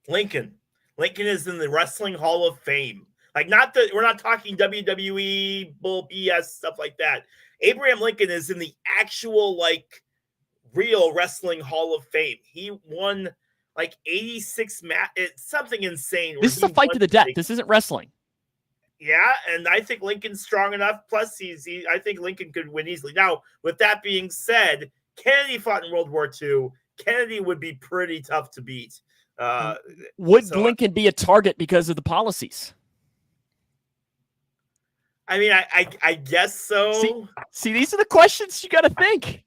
Lincoln. Lincoln is in the Wrestling Hall of Fame. Like we're not talking WWE, bull BS, stuff like that. Abraham Lincoln is in the actual real Wrestling Hall of Fame. He won 86 it's something insane. This is a fight to the death. This isn't wrestling. Yeah, and I think Lincoln's strong enough. Plus, I think Lincoln could win easily. Now, with that being said, Kennedy fought in World War II. Kennedy would be pretty tough to beat. Would Lincoln be a target because of the policies? I mean, I guess so. See, these are the questions you got to think.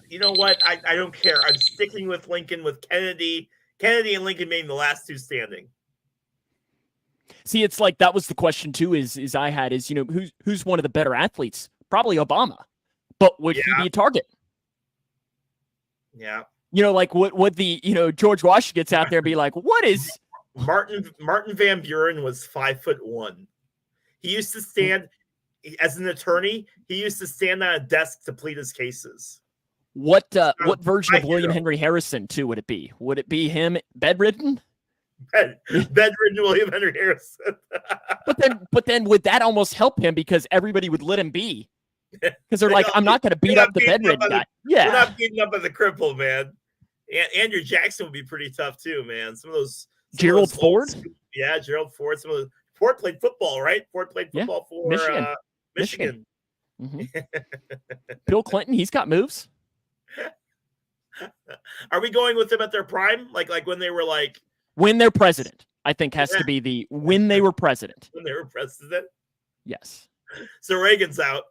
You know what? I don't care. I'm sticking with Lincoln, with Kennedy. Kennedy and Lincoln being the last two standing. See, it's like that was the question too. Is I had is who's one of the better athletes? Probably Obama, but would he be a target? Yeah. Like what the George Washington gets out there and be like, what is Martin Van Buren was 5'1". He used to stand as an attorney. He used to stand on a desk to plead his cases. What version of William Henry Harrison too would it be? Would it be him bedridden? Bedridden William Henry Harrison. but then would that almost help him because everybody would let him be? Because they're like, I'm not going to beat up the bedridden guy. Yeah, we're not beating up on the cripple, man. Andrew Jackson would be pretty tough too, man. Gerald Ford. Yeah, Gerald Ford. Ford played football, right? Ford played football for Michigan. Mm-hmm. Bill Clinton, he's got moves. Are we going with them at their prime? Like when they were like when they're president, I think has to be when they were president. When they were president? Yes. So Reagan's out.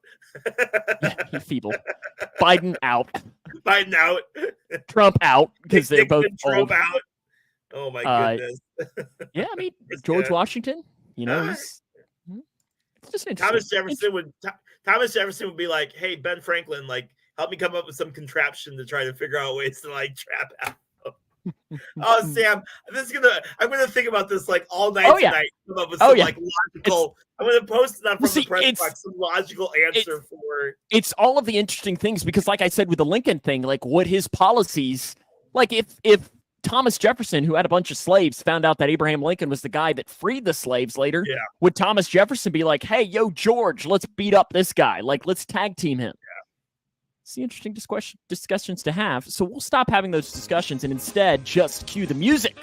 He's feeble. Biden out. Trump out because they're both Trump old. Out. Oh my goodness. Yeah, I mean George Washington. He's just interesting. Thomas Jefferson would be like, "Hey, Ben Franklin, like, help me come up with some contraption to try to figure out ways to like trap out." Oh, Sam, I'm gonna think about this like all night tonight. Come up with some like logical. I'm gonna post it on from the Pressbox some logical answer for. It's all of the interesting things because, like I said, with the Lincoln thing, like what his policies, like if Thomas Jefferson, who had a bunch of slaves, found out that Abraham Lincoln was the guy that freed the slaves later, would Thomas Jefferson be like, "Hey, yo, George, let's beat up this guy. Like, let's tag team him." It's the interesting discussions to have. So we'll stop having those discussions and instead just cue the music.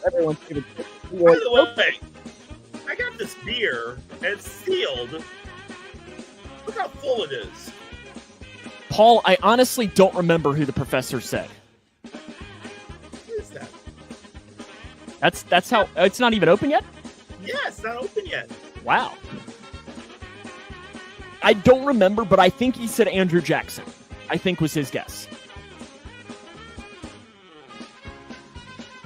Everyone's going to. By the way, I got this beer and it's sealed. Look how full it is. Paul, I honestly don't remember who the professor said. What is that? That's how it's not even open yet? Yeah, it's not open yet. Wow. I don't remember, but I think he said Andrew Jackson. I think was his guess.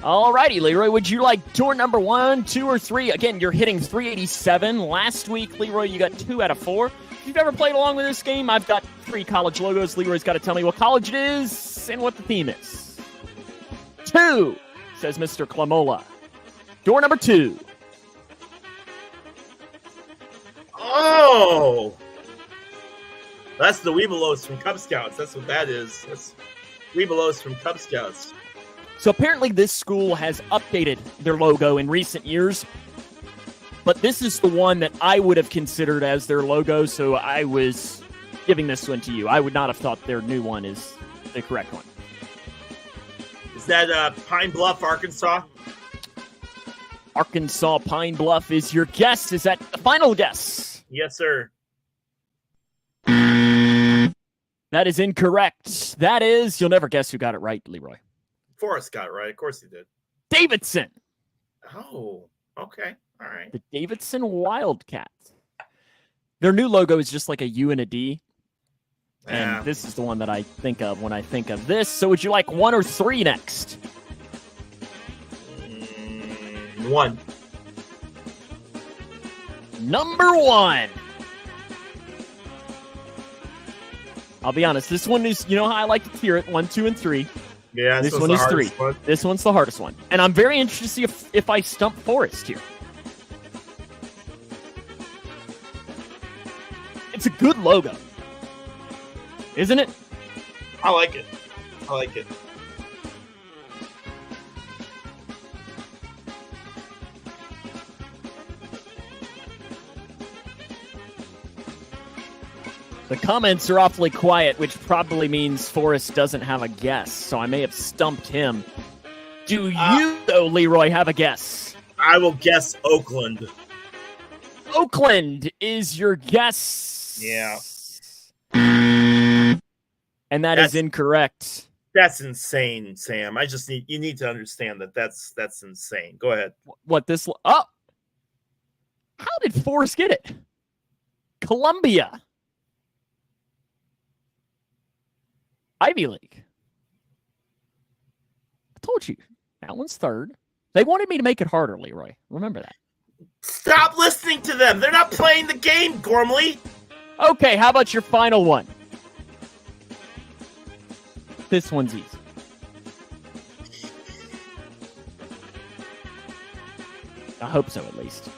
All righty, Leroy, would you like door number 1, 2, or 3? Again, you're hitting 387. Last week, Leroy, you got 2 out of 4. If you've ever played along with this game, I've got 3 college logos. Leroy's got to tell me what college it is and what the theme is. 2, says Mr. Clamola. Door number 2. Oh! That's the Weebelos from Cub Scouts. That's what that is. That's Weebelos from Cub Scouts. So apparently this school has updated their logo in recent years, but this is the one that I would have considered as their logo, so I was giving this one to you. I would not have thought their new one is the correct one. Is that Pine Bluff, Arkansas? Arkansas Pine Bluff is your guess. Is that the final guess? Yes, sir. That is incorrect. That is, you'll never guess who got it right, Leroy. Forrest got it right. Of course he did. Davidson. Oh, okay. All right. The Davidson Wildcats. Their new logo is just like a U and a D. And this is the one that I think of when I think of this. So would you like 1 or 3 next? 1. Number 1. I'll be honest. This one is, you know how I like to hear it, 1, 2, and 3. Yeah, this one is 3. One. This one's the hardest one. And I'm very interested to see if I stump Forrest here. It's a good logo. Isn't it? I like it. I like it. The comments are awfully quiet, which probably means Forrest doesn't have a guess, so I may have stumped him. Do you, though, Leroy, have a guess? I will guess Oakland. Oakland is your guess. Yeah. And that's incorrect. That's insane, Sam. You need to understand that's insane. Go ahead. What this? Oh, how did Forrest get it? Columbia, Ivy League. I told you that one's third. They wanted me to make it harder, Leroy. Remember that. Stop listening to them. They're not playing the game, Gormley. Okay, how about your final one? This one's easy. I hope so, at least.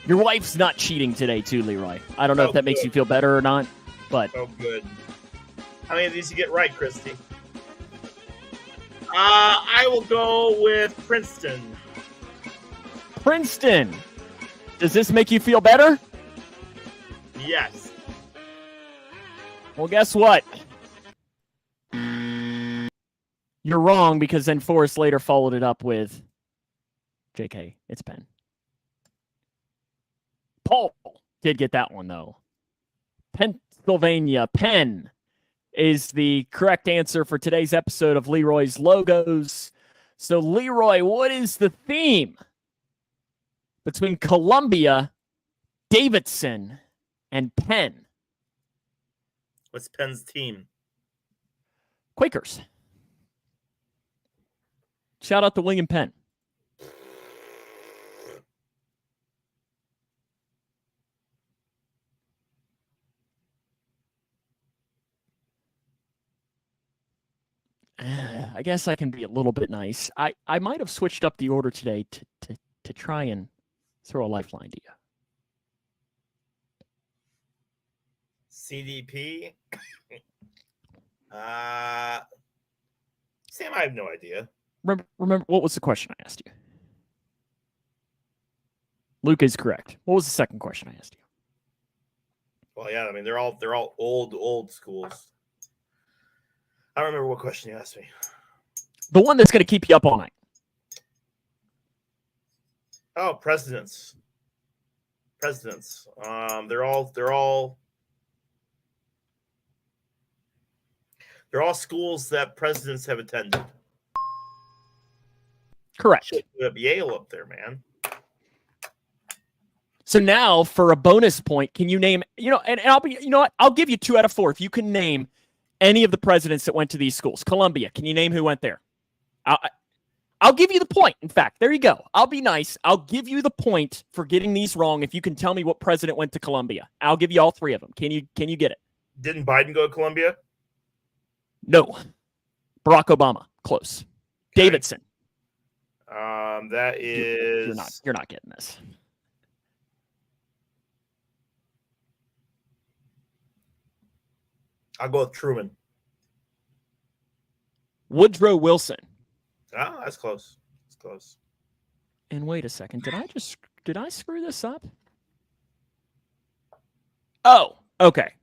Your wife's not cheating today, too, Leroy. I don't know if that makes you feel better or not, but... Oh, good. How many of these you get right, Christy? I will go with Princeton. Princeton. Does this make you feel better? Yes. Well, guess what? You're wrong, because then Forrest later followed it up with JK, it's Penn. Paul did get that one, though. Pennsylvania. Penn is the correct answer for today's episode of Leroy's Logos. So, Leroy, what is the theme between Columbia, Davidson, and Penn? What's Penn's team? Quakers. Shout out to William Penn. I guess I can be a little bit nice. I might have switched up the order today to try and throw a lifeline to you. CDP? Sam, I have no idea. Remember, what was the question I asked you? Luke is correct. What was the second question I asked you? Well, yeah, I mean, they're all old schools. I don't remember what question you asked me. The one that's going to keep you up all night. Oh, presidents. They're all schools that presidents have attended. Correct. Should have Yale up there, man. So now, for a bonus point, can you name? And I'll be. You know what? I'll give you 2 out of 4 if you can name any of the presidents that went to these schools. Columbia, can you name who went there? I'll give you the point. In fact, there you go. I'll be nice. I'll give you the point for getting these wrong if you can tell me what president went to Columbia. I'll give you all 3 of them. Can you get it? Didn't Biden go to Columbia? No. Barack Obama. Close. Okay. Davidson. That is... You're not getting this. I'll go with Truman. Woodrow Wilson. Oh, that's close. It's close. And wait a second. Did I screw this up? Oh, okay.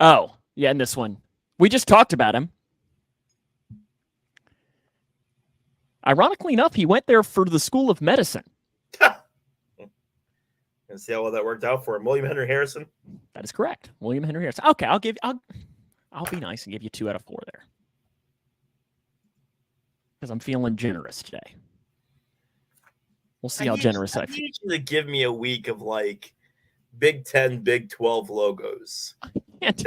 Oh, yeah, in this one. We just talked about him. Ironically enough, he went there for the School of Medicine. And see how well that worked out for him. William Henry Harrison. That is correct. William Henry Harrison. Okay, I'll be nice and give you 2 out of 4 there. Because I'm feeling generous today. We'll see how generous I feel. I need you to give me a week of like Big 10, Big 12 logos. That's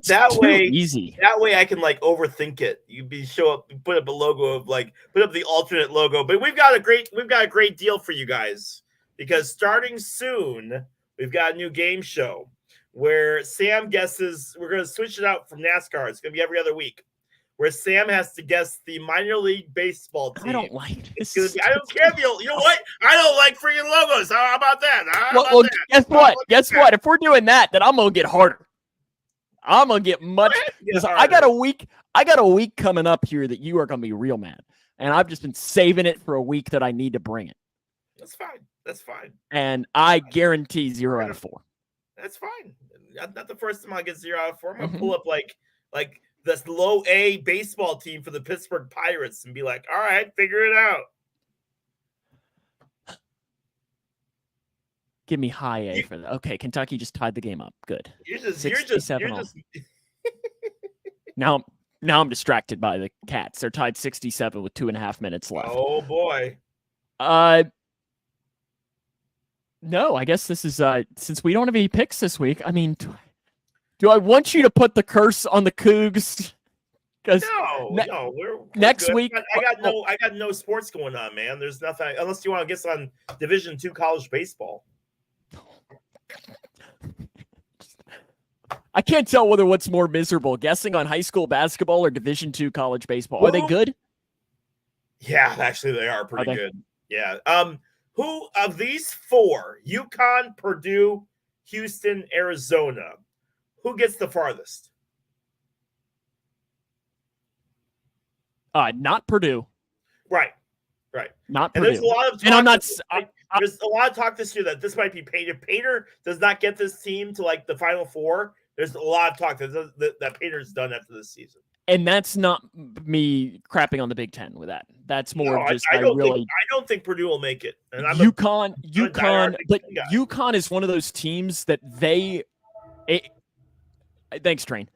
that too way easy. That way I can like overthink it. Put up a logo of put up the alternate logo. But we've got a great deal for you guys, because starting soon we've got a new game show where Sam guesses. We're going to switch it out from NASCAR. It's going to be every other week, where Sam has to guess the minor league baseball team. I don't like this. I don't care if you know what? I don't like freaking logos. How about that? Well, guess what? Guess what? If we're doing that, then I'm going to get harder. I'm going to get much. I got a week coming up here that you are going to be real mad. And I've just been saving it for a week that I need to bring it. That's fine. That's fine. And I guarantee 0 out of 4. That's fine. Not the first time I get 0 out of 4. I'm gonna Mhm. pull up like this low A baseball team for the Pittsburgh Pirates and be like, all right, figure it out. Give me high A for that. Okay, Kentucky just tied the game up. Good. You're just Now I'm distracted by the Cats. They're tied 67 with 2.5 minutes left. Oh boy. No, I guess this is since we don't have any picks this week. I mean, do I want you to put the curse on the Cougs? Because no, we're next good. week I got no sports going on, man. There's nothing unless you want to guess on Division II college baseball. I can't tell whether what's more miserable, guessing on high school basketball or Division II college baseball. Are they good? Yeah, actually they are pretty good. Yeah. Who of these 4, UConn, Purdue, Houston, Arizona, who gets the farthest? Not Purdue. Right. Not and Purdue. There's a lot of talk. And I'm not. There's a lot of talk this year that this might be Painter. If Painter does not get this team to like the Final Four, there's a lot of talk that Painter's done after this season. And that's not me crapping on the Big Ten with that. That's more just I don't think Purdue will make it. And UConn, but UConn is one of those teams that thanks, Train.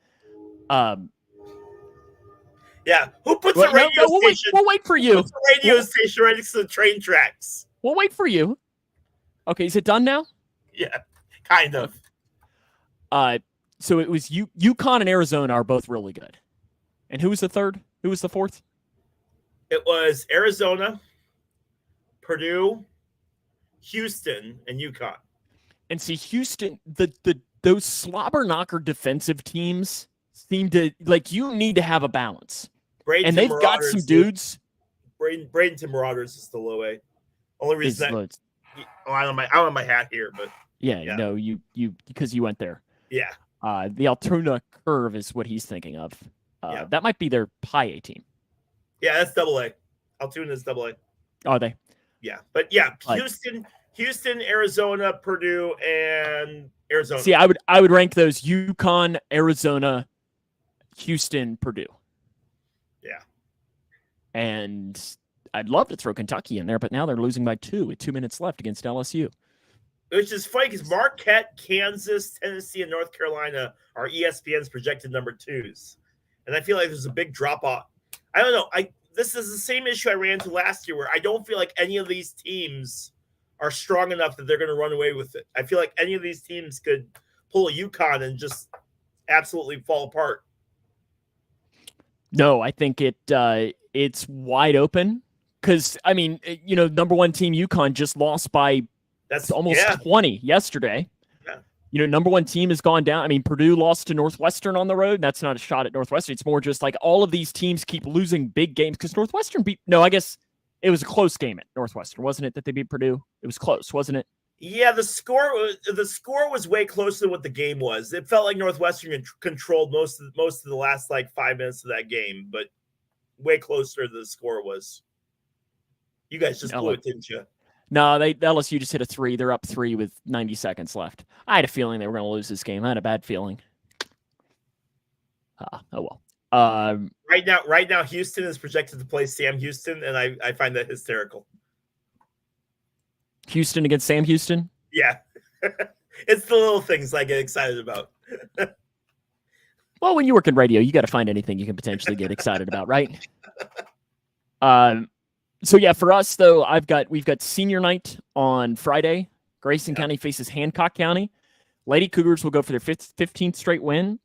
Yeah, who puts a radio station? We'll wait for you. Puts a radio station right next to the train tracks. We'll wait for you. Okay, is it done now? Yeah, kind of. So it was UConn and Arizona are both really good. And who was the third? Who was the fourth? It was Arizona, Purdue, Houston, and UConn. And see, Houston, those slobber knocker defensive teams seem to you need to have a balance. And they've got some dudes. Bradenton Marauders is the low A. Only reason I don't have my hat here, but no, you because you went there. Yeah. The Altoona Curve is what he's thinking of. That might be their high A team. Yeah, that's double A. Altoona is double A. Are they? Yeah, but yeah, Houston, Arizona, Purdue, and Arizona. See, I would rank those UConn, Arizona, Houston, Purdue. Yeah. And I'd love to throw Kentucky in there, but now they're losing by 2 with 2 minutes left against LSU. Which is funny because Marquette, Kansas, Tennessee, and North Carolina are ESPN's projected number 2s. And I feel like there's a big drop off. I don't know. This is the same issue I ran into last year where I don't feel like any of these teams are strong enough that they're going to run away with it. I feel like any of these teams could pull a UConn and just absolutely fall apart. No, I think it's wide open because, I mean, number 1 team UConn just lost by almost 20 yesterday. Yeah. Number 1 team has gone down. I mean, Purdue lost to Northwestern on the road. That's not a shot at Northwestern. It's more just like all of these teams keep losing big games because Northwestern I guess it was a close game at Northwestern, wasn't it, that they beat Purdue? It was close, wasn't it? Yeah, the score was way closer than what the game was. It felt like Northwestern controlled most of the last 5 minutes of that game, but way closer than the score was. You guys just blew it, didn't you? No, LSU just hit a 3. They're up 3 with 90 seconds left. I had a feeling they were going to lose this game. I had a bad feeling. Oh well. Right now, Houston is projected to play Sam Houston, and I find that hysterical. Houston against Sam Houston? Yeah. It's the little things I get excited about. Well, when you work in radio, you got to find anything you can potentially get excited about, right? So yeah, for us though, we've got senior night on Friday. Grayson County faces Hancock County. Lady Cougars will go for their 15th straight win.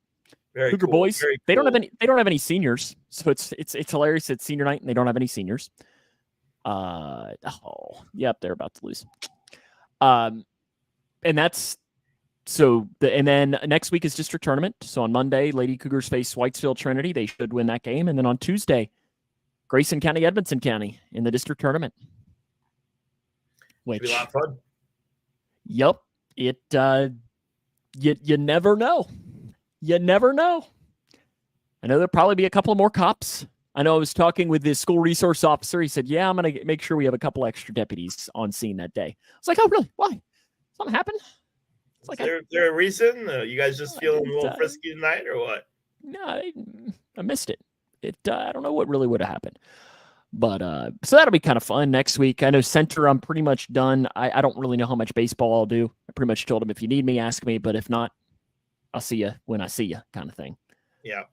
Very Cougar cool. boys, Very they cool. don't have any seniors, so it's hilarious. It's senior night and they don't have any seniors. They're about to lose. And that's and then next week is district tournament. So on Monday, Lady Cougars face Whitesville Trinity. They should win that game, and then on Tuesday, Grayson County, Edmonson County in the district tournament. Which should be a lot of fun. Yep. You never know. You never know. I know there'll probably be a couple more cops. I know I was talking with the school resource officer. He said, yeah, I'm going to make sure we have a couple extra deputies on scene that day. I was like, oh, really? Why? Something happened? It's like, is there a reason? You guys just feeling a little frisky tonight or what? No, I missed it. I don't know what really would have happened. But so that'll be kind of fun next week. I know center, I'm pretty much done. I don't really know how much baseball I'll do. I pretty much told him, if you need me, ask me. But if not, I'll see you when I see you, kind of thing. Yeah.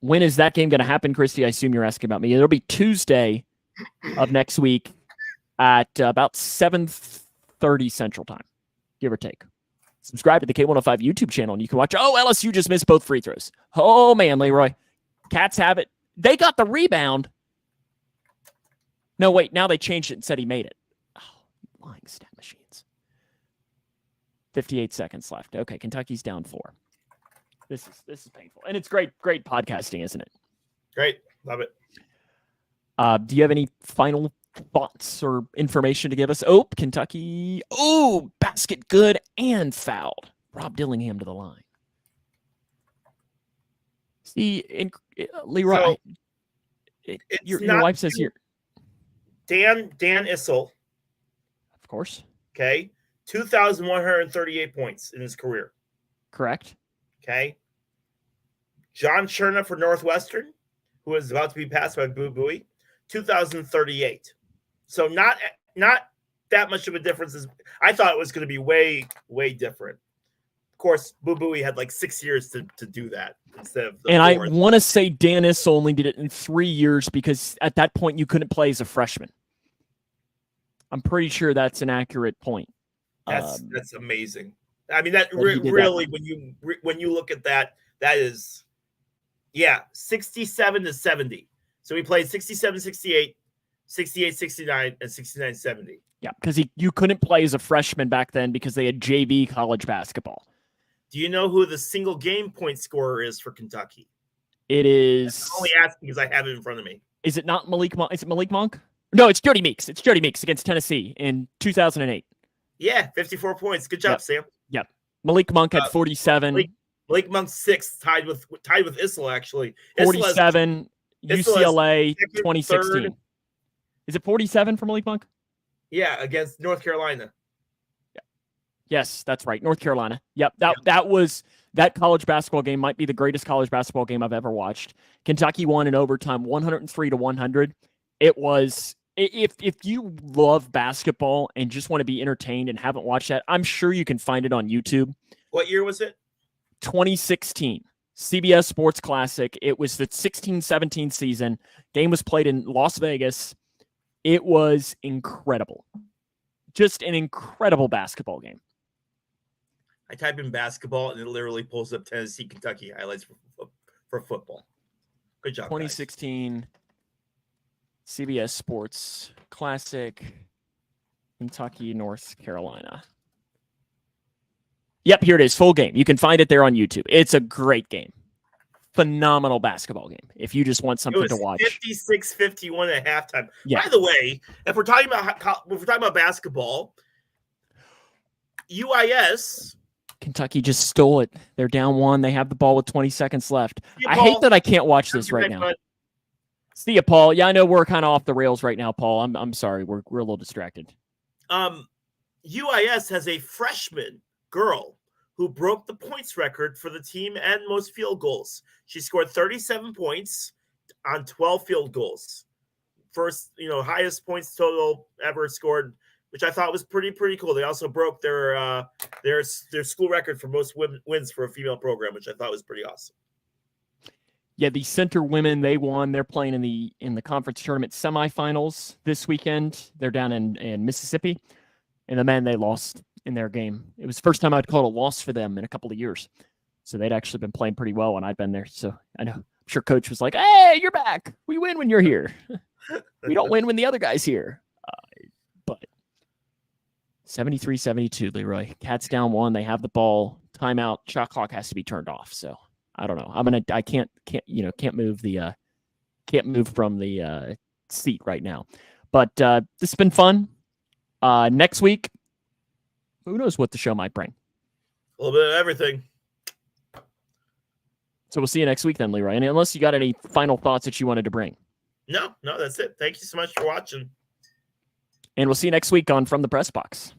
When is that game going to happen, Christy? I assume you're asking about me. It'll be Tuesday of next week at about 7:30 Central Time, give or take. Subscribe to the K105 YouTube channel, and you can watch. Oh, LSU just missed both free throws. Oh, man, Leroy. Cats have it. They got the rebound. No, wait. Now they changed it and said he made it. Oh, lying stat machines. 58 seconds left. Okay, Kentucky's down 4. This is painful. And it's great podcasting, isn't it? Great. Love it. Do you have any final thoughts or information to give us? Oh, Kentucky. Oh, basket good and fouled. Rob Dillingham to the line. See, Leroy, so your wife says here. Dan Issel. Of course. Okay. 2,138 points in his career. Correct. Okay. John Cherna for Northwestern, who is about to be passed by Boo Buie, 2,038. So not that much of a difference. I thought it was going to be way, way different. Of course, Boo Buie had like 6 years to do that instead of the And 4. I want to say Danis only did it in 3 years because at that point you couldn't play as a freshman. I'm pretty sure that's an accurate point. That's amazing. I mean, that really, when you look at that is, 67 to 70. So he played 67, 68, 68, 69, and 69, 70. Yeah, because you couldn't play as a freshman back then because they had JV college basketball. Do you know who the single game point scorer is for Kentucky? It is. I'm only asking because I have it in front of me. Is it not Malik Monk? Is it Malik Monk? No, it's Jody Meeks. It's Jody Meeks against Tennessee in 2008. Yeah, 54 points. Good job, Sam. Yep. Malik Monk had 47. Malik Monk's 6th, tied with Issel, actually. 47, UCLA, 2016. Third. Is it 47 for Malik Monk? Yeah, against North Carolina. Yeah. Yes, that's right. North Carolina. Yep. That was that college basketball game might be the greatest college basketball game I've ever watched. Kentucky won in overtime 103-100. It was, if you love basketball and just want to be entertained and haven't watched that, I'm sure you can find it on YouTube. What year was it? 2016. CBS Sports Classic. It was the 16-17 season. Game was played in Las Vegas. It was incredible. Just an incredible basketball game. I type in basketball and it literally pulls up Tennessee, Kentucky highlights for football. Good job, 2016 guys. CBS Sports Classic, Kentucky, North Carolina. Yep, here it is, full game. You can find it there on YouTube. It's a great game. Phenomenal basketball game. If you just want something to watch. 56-51 at halftime. Yeah. By the way, if we're talking about basketball, UIS. Kentucky just stole it. They're down 1. They have the ball with 20 seconds left. I hate that I can't watch this right now. See ya, Paul. Yeah, I know we're kind of off the rails right now, Paul. I'm sorry. We're a little distracted. UIS has a freshman girl who broke the points record for the team and most field goals. She scored 37 points on 12 field goals. First, highest points total ever scored, which I thought was pretty cool. They also broke their school record for most wins for a female program, which I thought was pretty awesome. Yeah, the center women, they won. They're playing in the conference tournament semifinals this weekend. They're down in Mississippi. And the men, they lost in their game. It was the first time I'd call it a loss for them in a couple of years. So they'd actually been playing pretty well when I'd been there. So I know, I'm sure coach was like, hey, you're back. We win when you're here. We don't win when the other guy's here. But 73-72, Leroy. Cats down 1. They have the ball. Timeout. Shot clock has to be turned off. So I don't know. I can't move from the seat right now. But this has been fun. Next week, who knows what the show might bring? A little bit of everything. So we'll see you next week then, Leroy. And unless you got any final thoughts that you wanted to bring. No, that's it. Thank you so much for watching. And we'll see you next week on From the Press Box.